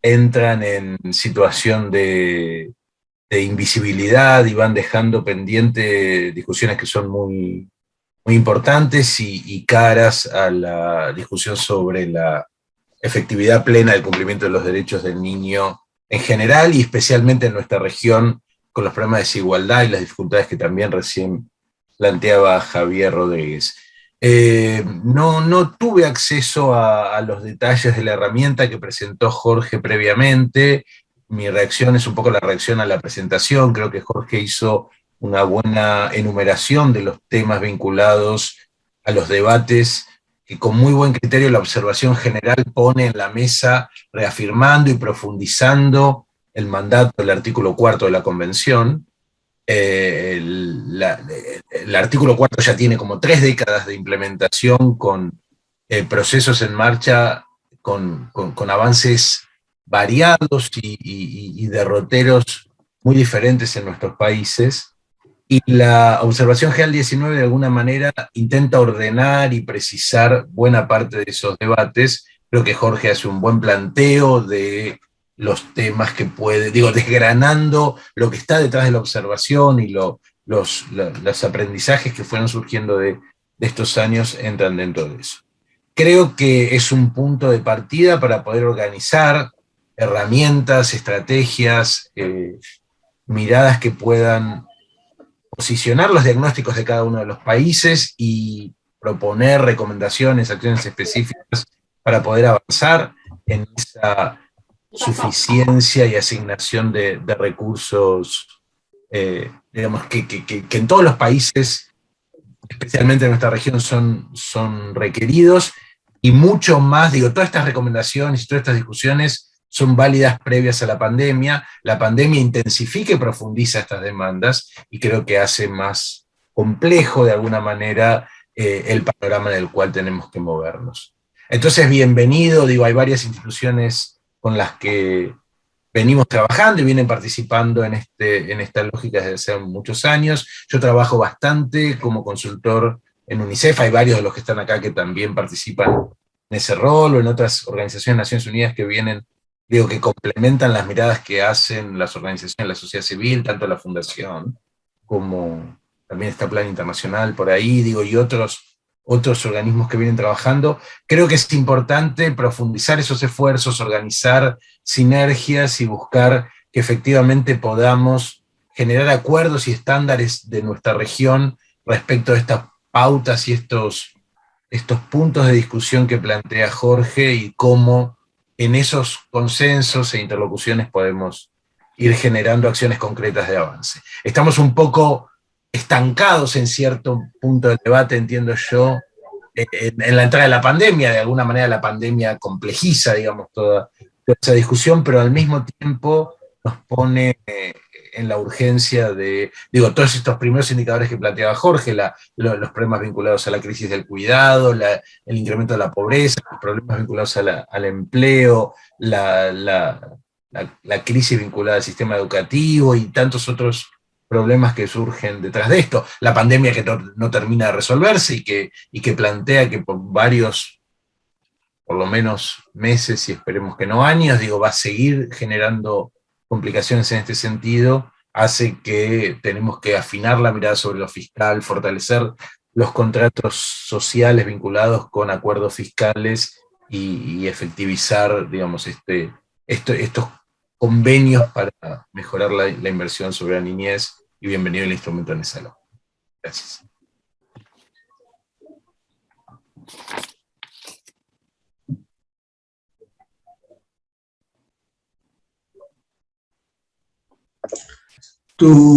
F: entran en situación de invisibilidad y van dejando pendiente discusiones que son muy, muy importantes y caras a la discusión sobre la efectividad plena del cumplimiento de los derechos del niño en general y especialmente en nuestra región, con los problemas de desigualdad y las dificultades que también recién planteaba Javier Rodríguez. No tuve acceso a los detalles de la herramienta que presentó Jorge previamente. Mi reacción es un poco la reacción a la presentación. Creo que Jorge hizo una buena enumeración de los temas vinculados a los debates, que con muy buen criterio la observación general pone en la mesa, reafirmando y profundizando el mandato del artículo 4 de la Convención. El artículo 4 ya tiene como 3 décadas de implementación, con procesos en marcha, con avances variados y derroteros muy diferentes en nuestros países. Y la observación general 19 de alguna manera intenta ordenar y precisar buena parte de esos debates. Creo que Jorge hace un buen planteo de los temas que puede, desgranando lo que está detrás de la observación, y los aprendizajes que fueron surgiendo de estos años entran dentro de eso. Creo que es un punto de partida para poder organizar herramientas, estrategias, miradas que puedan posicionar los diagnósticos de cada uno de los países y proponer recomendaciones, acciones específicas para poder avanzar en esa suficiencia y asignación de recursos, digamos, que en todos los países, especialmente en nuestra región, son requeridos, y mucho más, todas estas recomendaciones y todas estas discusiones son válidas previas a la pandemia. La pandemia intensifica y profundiza estas demandas, y creo que hace más complejo de alguna manera el panorama en el cual tenemos que movernos. Entonces, bienvenido, hay varias instituciones con las que venimos trabajando y vienen participando en esta lógica desde hace muchos años. Yo trabajo bastante como consultor en UNICEF, hay varios de los que están acá que también participan ese rol, o en otras organizaciones de Naciones Unidas que vienen, digo, que complementan las miradas que hacen las organizaciones de la sociedad civil, tanto la Fundación como también está Plan Internacional por ahí, digo, y otros organismos que vienen trabajando. Creo que es importante profundizar esos esfuerzos, organizar sinergias y buscar que efectivamente podamos generar acuerdos y estándares de nuestra región respecto a estas pautas y estos puntos de discusión que plantea Jorge, y cómo en esos consensos e interlocuciones podemos ir generando acciones concretas de avance. Estamos un poco estancados en cierto punto del debate, entiendo yo, en la entrada de la pandemia. De alguna manera la pandemia complejiza, digamos, toda esa discusión, pero al mismo tiempo nos pone en la urgencia de, digo, todos estos primeros indicadores que planteaba Jorge, los problemas vinculados a la crisis del cuidado, el incremento de la pobreza, los problemas vinculados al empleo, la crisis vinculada al sistema educativo y tantos otros problemas que surgen detrás de esto. La pandemia que no termina de resolverse y que plantea que por varios, por lo menos meses y esperemos que no años, digo, va a seguir generando complicaciones en este sentido, hace que tenemos que afinar la mirada sobre lo fiscal, fortalecer los contratos sociales vinculados con acuerdos fiscales y efectivizar, digamos, estos convenios para mejorar la inversión sobre la niñez, y bienvenido el instrumento en esa ley. Gracias.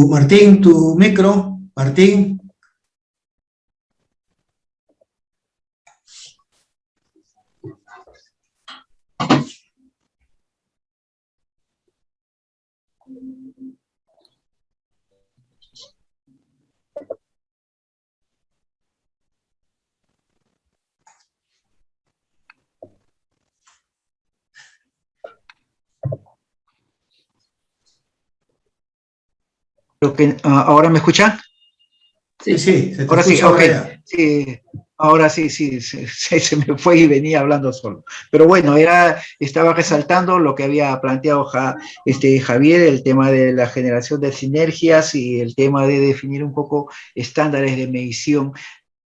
G: Martín, tu micro, Martín.
A: ¿Ahora me escuchan?
G: Sí, sí, se te
A: ahora sí,
G: escucha
A: ok.
G: ahora.
A: Sí, ahora sí, se me fue y venía hablando solo. Pero bueno, estaba resaltando lo que había planteado Javier, el tema de la generación de sinergias y el tema de definir un poco estándares de medición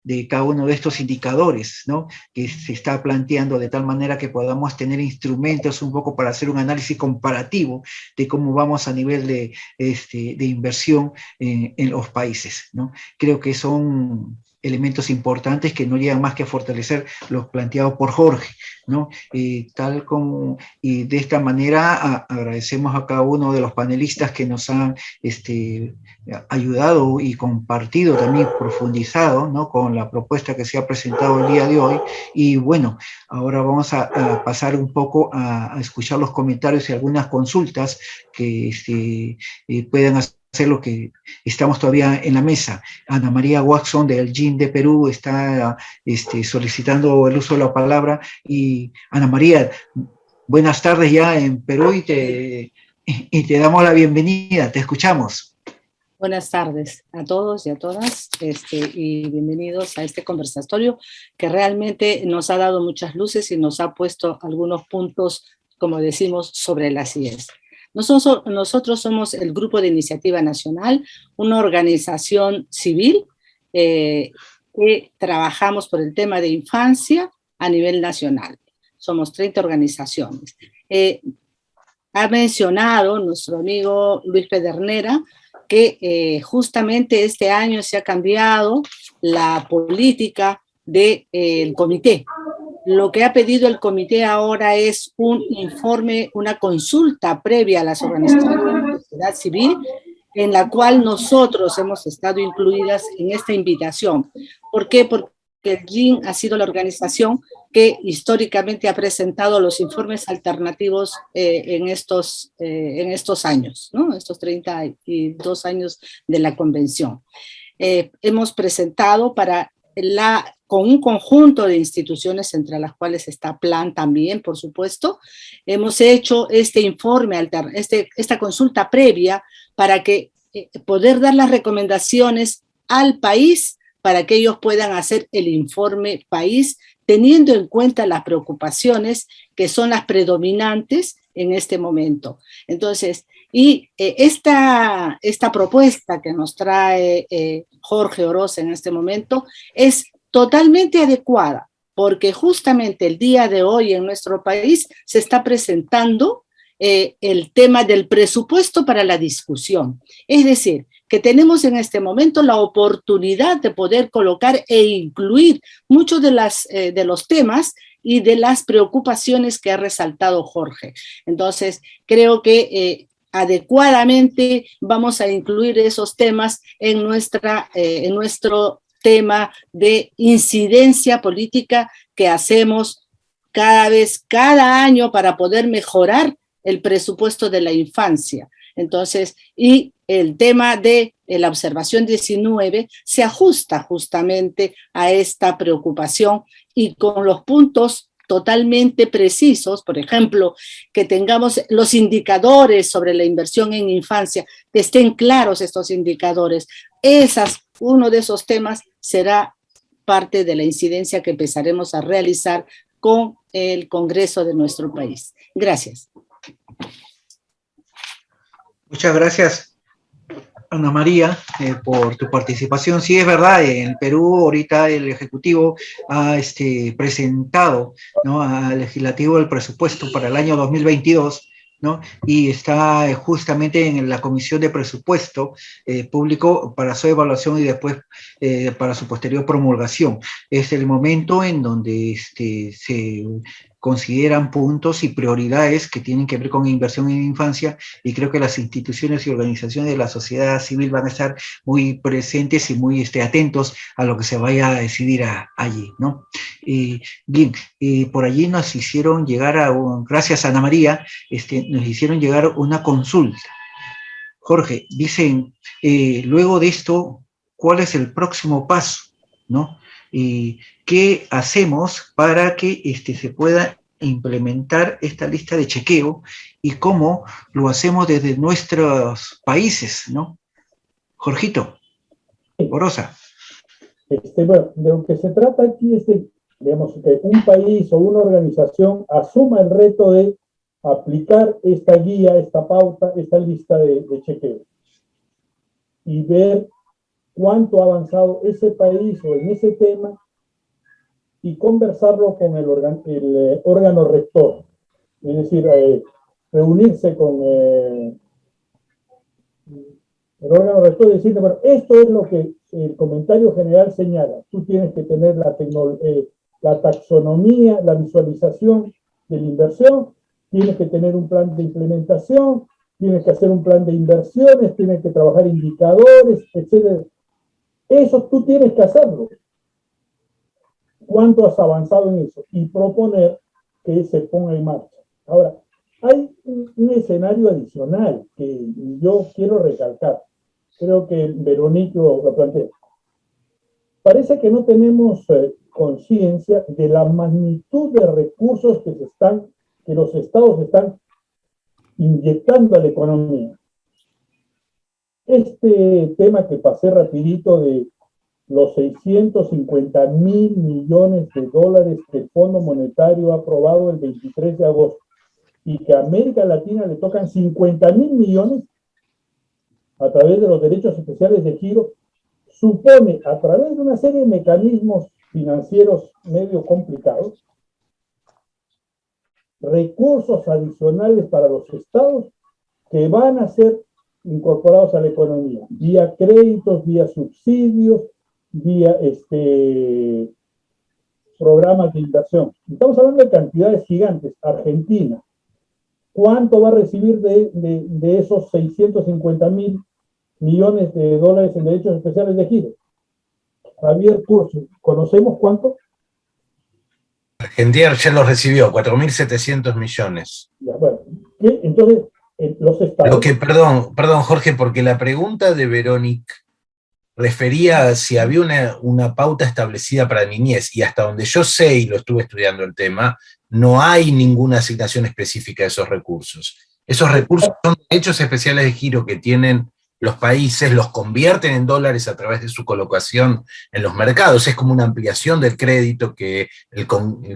A: de cada uno de estos indicadores, ¿no? Que se está planteando de tal manera que podamos tener instrumentos un poco para hacer un análisis comparativo de cómo vamos a nivel de inversión en los países, ¿no? Creo que son elementos importantes que no llegan más que a fortalecer los planteados por Jorge, ¿no? Y de esta manera agradecemos a cada uno de los panelistas que nos han ayudado y compartido, también profundizado, ¿no? Con la propuesta que se ha presentado el día de hoy. Y bueno, ahora vamos a pasar un poco a escuchar los comentarios y algunas consultas que puedan hacer lo que estamos todavía en la mesa. Ana María Watson del GIN de Perú está solicitando el uso de la palabra. Y Ana María, buenas tardes ya en Perú y te damos la bienvenida, te escuchamos.
H: Buenas tardes a todos y a todas, y bienvenidos a este conversatorio que realmente nos ha dado muchas luces y nos ha puesto algunos puntos, como decimos, sobre las IES. Nosotros somos el Grupo de Iniciativa Nacional, una organización civil que trabajamos por el tema de infancia a nivel nacional. Somos 30 organizaciones. Ha mencionado nuestro amigo Luis Pedernera que justamente este año se ha cambiado la política del comité. Lo que ha pedido el comité ahora es un informe, una consulta previa a las organizaciones de la sociedad civil, en la cual nosotros hemos estado incluidas en esta invitación. ¿Por qué? Porque el GIN ha sido la organización que históricamente ha presentado los informes alternativos en estos años, ¿no? Estos 32 años de la convención. Hemos presentado con un conjunto de instituciones, entre las cuales está Plan también, por supuesto, hemos hecho este informe, esta consulta previa para poder dar las recomendaciones al país para que ellos puedan hacer el informe país teniendo en cuenta las preocupaciones que son las predominantes en este momento. Entonces, esta propuesta que nos trae Jorge Oroz en este momento es totalmente adecuada, porque justamente el día de hoy en nuestro país se está presentando el tema del presupuesto para la discusión. Es decir, que tenemos en este momento la oportunidad de poder colocar e incluir muchos de los temas y de las preocupaciones que ha resaltado Jorge. Entonces, creo que adecuadamente vamos a incluir esos temas en nuestro tema de incidencia política que hacemos cada año para poder mejorar el presupuesto de la infancia. Entonces, y el tema de la observación 19 se ajusta justamente a esta preocupación y con los puntos totalmente precisos, por ejemplo, que tengamos los indicadores sobre la inversión en infancia, que estén claros estos indicadores. Uno de esos temas será parte de la incidencia que empezaremos a realizar con el Congreso de nuestro país. Gracias.
A: Muchas gracias, Ana María, por tu participación. Sí, es verdad, en Perú ahorita el Ejecutivo ha presentado, ¿no?, al Legislativo el presupuesto para el año 2022, ¿no? Y está justamente en la Comisión de Presupuesto Público para su evaluación y después para su posterior promulgación. Es el momento en donde se consideran puntos y prioridades que tienen que ver con inversión en infancia, y creo que las instituciones y organizaciones de la sociedad civil van a estar muy presentes y muy atentos a lo que se vaya a decidir allí, ¿no? Bien, por allí nos hicieron llegar gracias a Ana María, nos hicieron llegar una consulta. Jorge, dicen, luego de esto, ¿cuál es el próximo paso, ¿no? ¿Qué hacemos para que se pueda implementar esta lista de chequeo y cómo lo hacemos desde nuestros países, ¿no? Jorgito, Oroza.
I: Bueno, de lo que se trata aquí es de, digamos, que un país o una organización asuma el reto de aplicar esta guía, esta pauta, esta lista de chequeo y ver cuánto ha avanzado ese país o en ese tema y conversarlo con el órgano rector. Es decir, reunirse con el órgano rector y decirle, bueno, esto es lo que el comentario general señala. Tú tienes que tener la taxonomía, la visualización de la inversión, tienes que tener un plan de implementación, tienes que hacer un plan de inversiones, tienes que trabajar indicadores, etc. Eso tú tienes que hacerlo. ¿Cuánto has avanzado en eso? Y proponer que se ponga en marcha. Ahora, hay un escenario adicional que yo quiero recalcar. Creo que Veronique lo plantea. Parece que no tenemos conciencia de la magnitud de recursos que los estados están inyectando a la economía. Este tema que pasé rapidito de los 650.000 millones de dólares que el Fondo Monetario ha aprobado el 23 de agosto y que a América Latina le tocan 50.000 millones a través de los derechos especiales de giro, supone, a través de una serie de mecanismos financieros medio complicados, recursos adicionales para los estados que van a ser incorporados a la economía, vía créditos, vía subsidios, vía programas de inversión. Estamos hablando de cantidades gigantes. Argentina, ¿cuánto va a recibir de esos 650.000 millones de dólares en derechos especiales de giro? Javier Curcio, ¿conocemos cuánto?
F: Argentina ya lo recibió, 4.700 millones.
I: Ya, bueno, entonces, los estados...
F: Perdón, Jorge, porque la pregunta de Veronique refería a si había una pauta establecida para niñez, y hasta donde yo sé, y lo estuve estudiando el tema, no hay ninguna asignación específica de esos recursos. Esos recursos son derechos especiales de giro que tienen los países los convierten en dólares a través de su colocación en los mercados. Es como una ampliación del crédito que el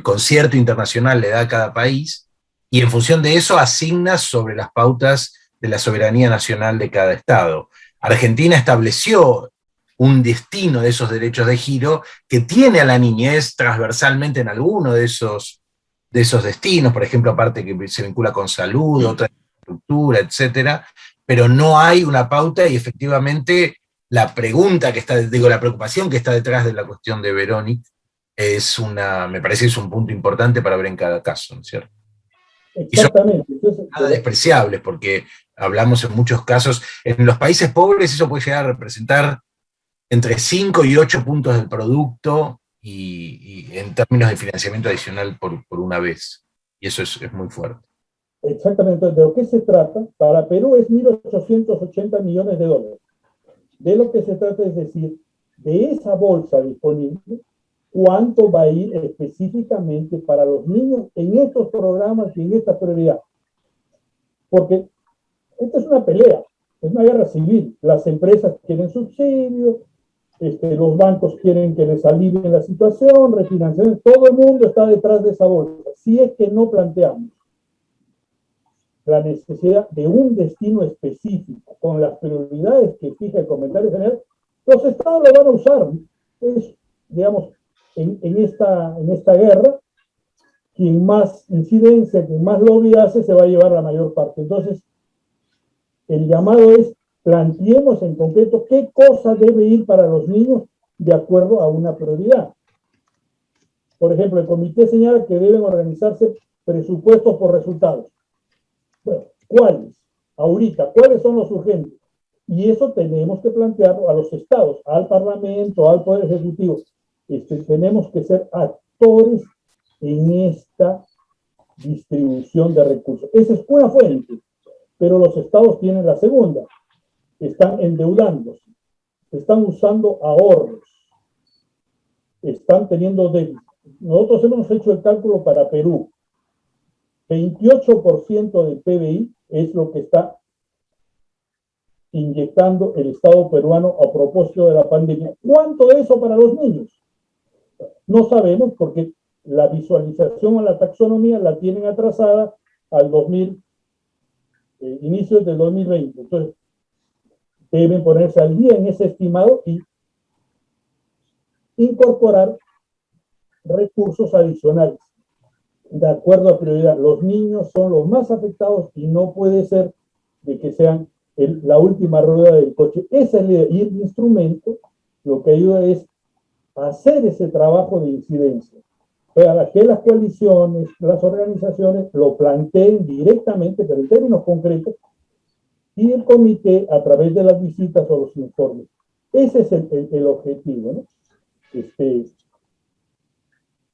F: concierto internacional le da a cada país, y en función de eso asigna sobre las pautas de la soberanía nacional de cada Estado. Argentina estableció un destino de esos derechos de giro que tiene a la niñez transversalmente en alguno de esos destinos, por ejemplo, aparte que se vincula con salud, otra infraestructura, etcétera, pero no hay una pauta, y efectivamente la pregunta que está, la preocupación que está detrás de la cuestión de Verónica me parece que es un punto importante para ver en cada caso, ¿no es cierto?
I: Exactamente.
F: Y son nada despreciables, porque hablamos en muchos casos, en los países pobres eso puede llegar a representar entre 5 y 8 puntos del producto, y en términos de financiamiento adicional por una vez. Y eso es muy fuerte.
I: Exactamente. ¿De lo que se trata? Para Perú es 1.880 millones de dólares. De lo que se trata es decir, de esa bolsa disponible, ¿cuánto va a ir específicamente para los niños en estos programas y en esta prioridad? Porque esta es una pelea, es una guerra civil. Las empresas quieren subsidios, los bancos quieren que les alivien la situación, refinanciación, todo el mundo está detrás de esa bolsa. Si es que no planteamos la necesidad de un destino específico con las prioridades que fija el comentario general, los estados lo van a usar. Es, digamos, en esta guerra, quien más incidencia, quien más lobby hace, se va a llevar la mayor parte. Entonces, el llamado es: planteemos en concreto qué cosa debe ir para los niños de acuerdo a una prioridad. Por ejemplo, el comité señala que deben organizarse presupuestos por resultados. Bueno, ¿cuáles? Ahorita, ¿cuáles son los urgentes? Y eso tenemos que plantearlo a los estados, al Parlamento, al Poder Ejecutivo. Tenemos que ser actores en esta distribución de recursos. Esa es una fuente, pero los estados tienen la segunda. Están endeudándose, están usando ahorros, están teniendo déficit. Nosotros hemos hecho el cálculo para Perú. 28% del PBI es lo que está inyectando el Estado peruano a propósito de la pandemia. ¿Cuánto de eso para los niños? No sabemos, porque la visualización a la taxonomía la tienen atrasada al inicios del 2020. Entonces, deben ponerse al día en ese estimado y incorporar recursos adicionales de acuerdo a prioridad. Los niños son los más afectados y no puede ser de que sean la última rueda del coche. Esa es la idea. Y el instrumento lo que ayuda es hacer ese trabajo de incidencia, para que las coaliciones, las organizaciones lo planteen directamente, pero en términos concretos, y el comité a través de las visitas o los informes. Ese es el objetivo, ¿no?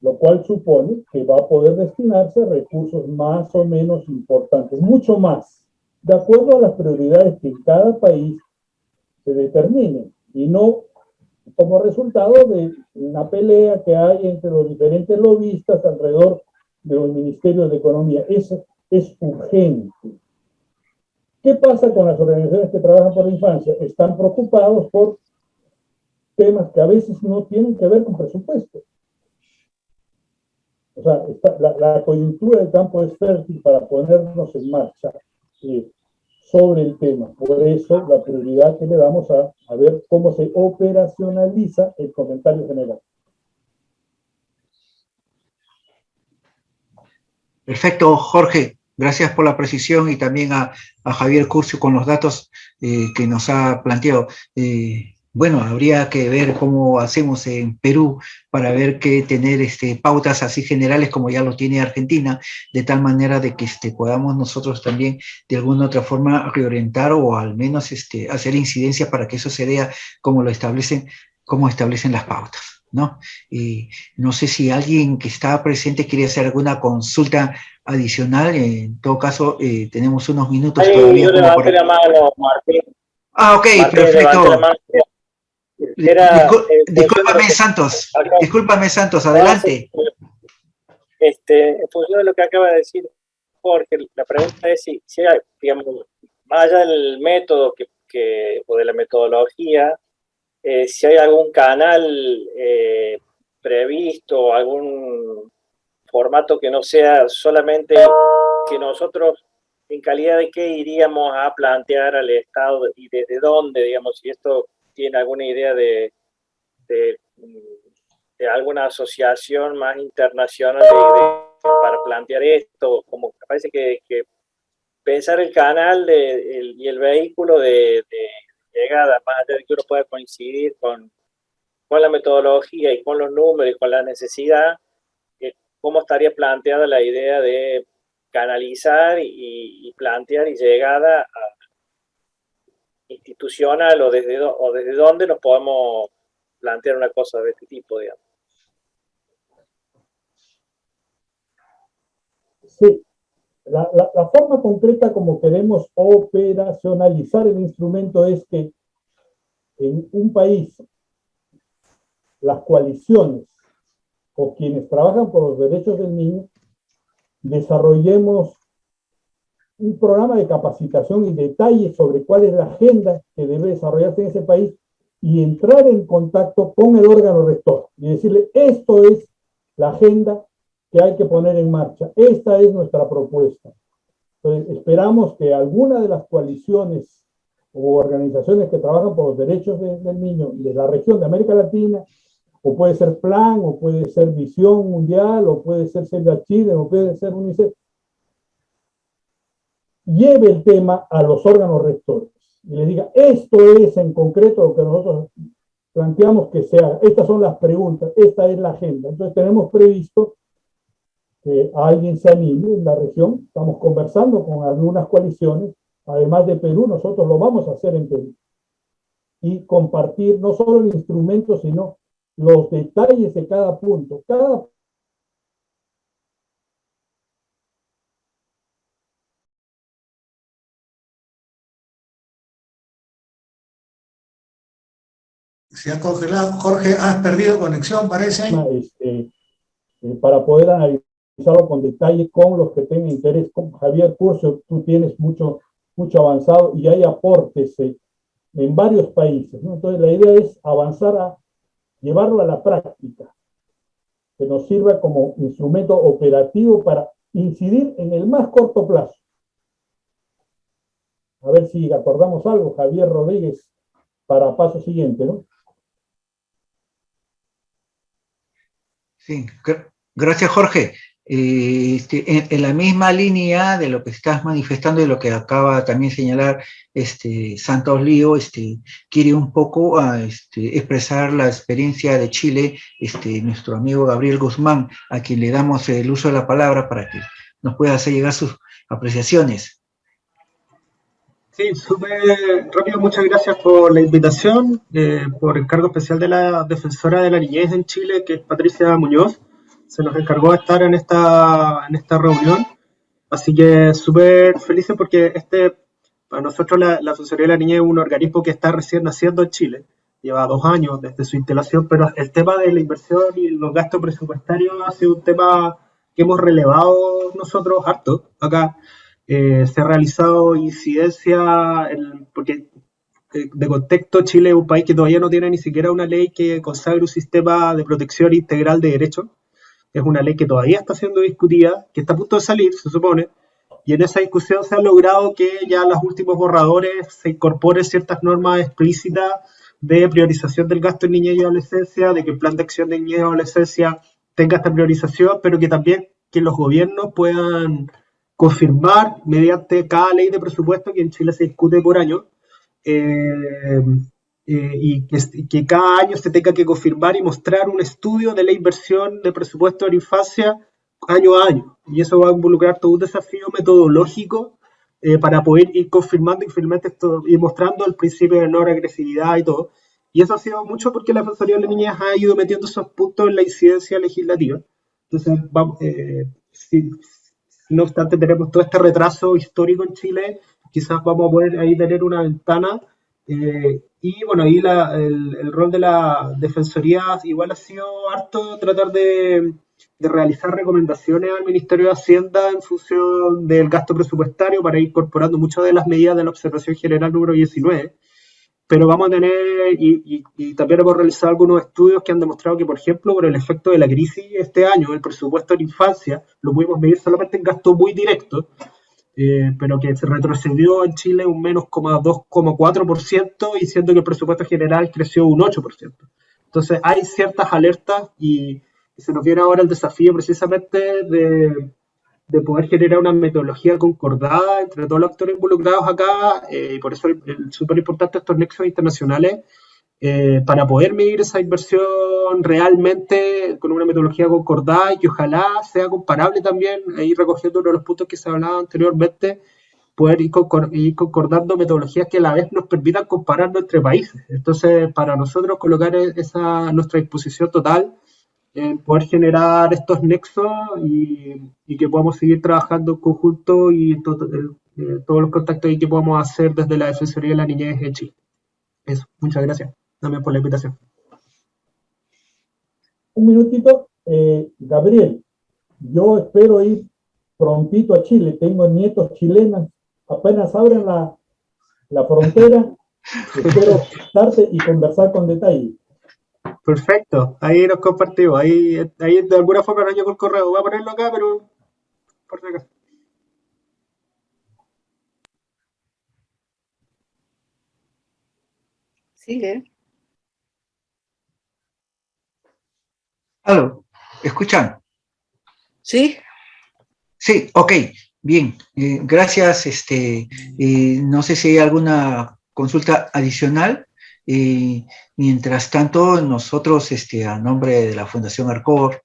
I: Lo cual supone que va a poder destinarse recursos más o menos importantes, mucho más, de acuerdo a las prioridades que en cada país se determinen, y no como resultado de una pelea que hay entre los diferentes lobistas alrededor de los ministerios de Economía. Eso es urgente. ¿Qué pasa con las organizaciones que trabajan por la infancia? Están preocupados por temas que a veces no tienen que ver con presupuesto. O sea, la coyuntura del campo es fértil para ponernos en marcha sobre el tema. Por eso la prioridad que le damos a ver cómo se operacionaliza el comentario general.
A: Perfecto, Jorge. Gracias por la precisión, y también a Javier Curcio con los datos que nos ha planteado. Bueno, habría que ver cómo hacemos en Perú para ver que tener pautas así generales como ya lo tiene Argentina, de tal manera de que podamos nosotros también de alguna otra forma reorientar, o al menos hacer incidencia para que eso se vea como establecen las pautas, ¿no? Y no sé si alguien que está presente quiere hacer alguna consulta adicional. En todo caso, tenemos unos minutos todavía.
J: Yo levanté la mano, Martín.
A: Ah, ok,
J: Martín,
A: perfecto.
J: Discúlpame,
A: Santos, adelante.
J: En función de lo que acaba de decir Jorge, la pregunta es si hay, digamos, más allá del método que o de la metodología, si hay algún canal previsto, algún formato que no sea solamente que nosotros en calidad de qué iríamos a plantear al Estado y desde dónde, digamos, si esto tiene alguna idea de alguna asociación más internacional para plantear esto, como me parece que pensar el canal y el vehículo de llegada, más allá de que uno pueda coincidir con la metodología y con los números y con la necesidad, cómo estaría planteada la idea de canalizar y plantear y llegada a institucional o desde dónde nos podemos plantear una cosa de este tipo, digamos.
I: Sí, la forma concreta como queremos operacionalizar el instrumento es que en un país las coaliciones o quienes trabajan por los derechos del niño desarrollemos un programa de capacitación y detalles sobre cuál es la agenda que debe desarrollarse en ese país y entrar en contacto con el órgano rector y decirle, esto es la agenda que hay que poner en marcha, esta es nuestra propuesta. Entonces, esperamos que alguna de las coaliciones o organizaciones que trabajan por los derechos del niño de la región de América Latina, o puede ser Plan, o puede ser Visión Mundial, o puede ser Save the Children, o puede ser UNICEF, lleve el tema a los órganos rectores y les diga, esto es en concreto lo que nosotros planteamos que se haga, estas son las preguntas, esta es la agenda. Entonces tenemos previsto que alguien se anime en la región, estamos conversando con algunas coaliciones, además de Perú, nosotros lo vamos a hacer en Perú, y compartir no solo el instrumento, sino los detalles de cada punto,
G: Se ha congelado. Jorge, has perdido conexión, parece.
I: Para poder analizarlo con detalle con los que tengan interés. Con Javier Curcio, tú tienes mucho avanzado y hay aportes en varios países, ¿no? Entonces la idea es avanzar a llevarlo a la práctica, que nos sirva como instrumento operativo para incidir en el más corto plazo. A ver si acordamos algo, Javier Rodríguez, para paso siguiente, ¿no?
A: Sí, gracias Jorge. En la misma línea de lo que estás manifestando y lo que acaba también señalar Santos Lío, quiere un poco expresar la experiencia de Chile, nuestro amigo Gabriel Guzmán, a quien le damos el uso de la palabra para que nos pueda hacer llegar sus apreciaciones.
K: Sí, súper rápido, muchas gracias por la invitación, por el cargo especial de la defensora de la niñez en Chile, que es Patricia Muñoz. Se nos encargó de estar en esta reunión, así que súper felices porque para nosotros la Defensoría de la Niñez es un organismo que está recién naciendo en Chile, lleva 2 años desde su instalación, pero el tema de la inversión y los gastos presupuestarios ha sido un tema que hemos relevado nosotros harto acá. Se ha realizado incidencia, porque de contexto, Chile es un país que todavía no tiene ni siquiera una ley que consagre un sistema de protección integral de derechos. Es una ley que todavía está siendo discutida, que está a punto de salir, se supone, y en esa discusión se ha logrado que ya en los últimos borradores se incorporen ciertas normas explícitas de priorización del gasto en niñez y adolescencia, de que el plan de acción de niñez y adolescencia tenga esta priorización, pero que también que los gobiernos puedan confirmar mediante cada ley de presupuesto que en Chile se discute por año, y que cada año se tenga que confirmar y mostrar un estudio de la inversión de presupuesto de la infancia año a año. Y eso va a involucrar todo un desafío metodológico para poder ir confirmando y mostrando el principio de no regresividad y todo. Y eso ha sido mucho porque la Defensoría de la Niñez ha ido metiendo esos puntos en la incidencia legislativa. Entonces, no obstante, tenemos todo este retraso histórico en Chile, quizás vamos a poder ahí tener una ventana, y bueno, ahí el rol de la Defensoría igual ha sido harto tratar de realizar recomendaciones al Ministerio de Hacienda en función del gasto presupuestario para ir incorporando muchas de las medidas de la Observación General número 19. Pero vamos a tener, y también hemos realizado algunos estudios que han demostrado que, por ejemplo, por el efecto de la crisis este año, el presupuesto de la infancia lo pudimos medir solamente en gasto muy directo, pero que se retrocedió en Chile un menos 2,4%, y siendo que el presupuesto general creció un 8%. Entonces hay ciertas alertas y se nos viene ahora el desafío precisamente de poder generar una metodología concordada entre todos los actores involucrados acá, y por eso es súper importante estos nexos internacionales, para poder medir esa inversión realmente con una metodología concordada y que ojalá sea comparable también, ahí recogiendo uno de los puntos que se hablaba anteriormente, poder ir concordando metodologías que a la vez nos permitan compararnos entre países. Entonces, para nosotros colocar esa a nuestra disposición total, poder generar estos nexos y que podamos seguir trabajando en conjunto y todos los contactos que podamos hacer desde la Defensoría de la Niñez en Chile. Eso, muchas gracias también por la invitación.
I: Un minutito, Gabriel, yo espero ir prontito a Chile, tengo nietos chilenos, apenas abren la frontera, espero visitarte y conversar con detalle.
K: Perfecto, ahí nos compartimos, ahí de alguna forma no llegó el correo, voy a ponerlo acá, pero por si acaso.
H: Sigue.
A: ¿Aló? ¿Escuchan?
H: ¿Sí?
A: Sí, ok, bien. Gracias. No sé si hay alguna consulta adicional. Mientras tanto, nosotros, a nombre de la Fundación ARCOR,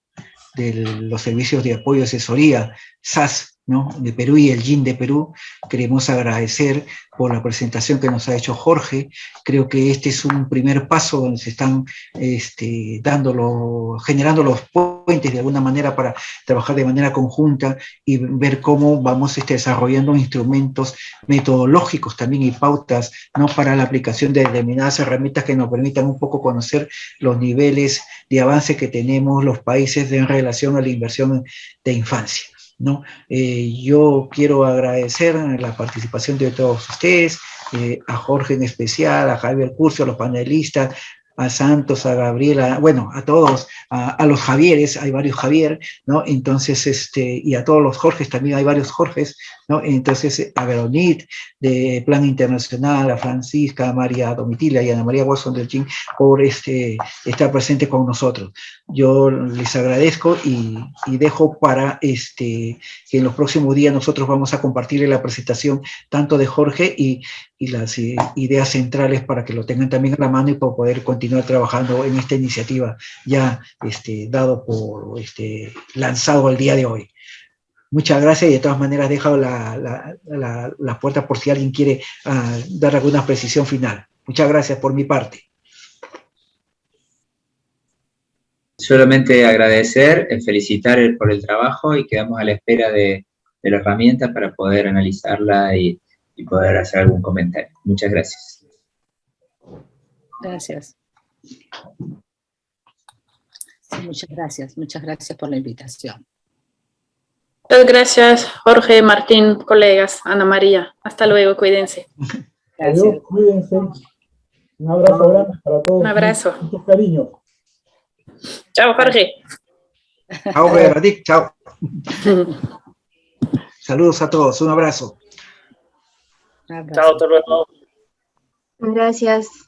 A: de los servicios de apoyo y asesoría, SAS, ¿no?, de Perú y el GIN de Perú, queremos agradecer por la presentación que nos ha hecho Jorge. Creo que este es un primer paso donde se están generando los puentes de alguna manera para trabajar de manera conjunta y ver cómo vamos desarrollando instrumentos metodológicos también y pautas, ¿no?, para la aplicación de determinadas herramientas que nos permitan un poco conocer los niveles de avance que tenemos los países en relación a la inversión de infancia, ¿no? Yo quiero agradecer la participación de todos ustedes, a Jorge en especial, a Javier Curcio, a los panelistas, a Santos, a Gabriela, bueno, a todos, a los Javieres, hay varios Javier, ¿no? Entonces, y a todos los Jorges, también hay varios Jorges, ¿no? Entonces, a Veronit, de Plan Internacional, a Francisca, a María Domitila y a Ana María Watson del GIN por estar presente con nosotros. Yo les agradezco y dejo para que en los próximos días nosotros vamos a compartir la presentación tanto de Jorge y las ideas centrales para que lo tengan también a la mano y para poder continuar trabajando en esta iniciativa ya dado por lanzado el día de hoy. Muchas gracias y de todas maneras dejo la puerta por si alguien quiere dar alguna precisión final. Muchas gracias por mi parte.
E: Solamente agradecer, felicitar por el trabajo y quedamos a la espera de la herramienta para poder analizarla y poder hacer algún comentario. Muchas gracias.
H: Gracias. Sí, muchas gracias por la invitación.
L: Muchas gracias, Jorge, Martín, colegas, Ana María. Hasta luego, cuídense.
H: Gracias.
I: Adiós, cuídense. Un abrazo grande para todos.
L: Un abrazo.
I: Muchos cariños.
L: Chao, Jorge.
A: Chao, Radik, chao. Saludos a todos, un abrazo.
J: Chao, hasta luego.
M: Gracias.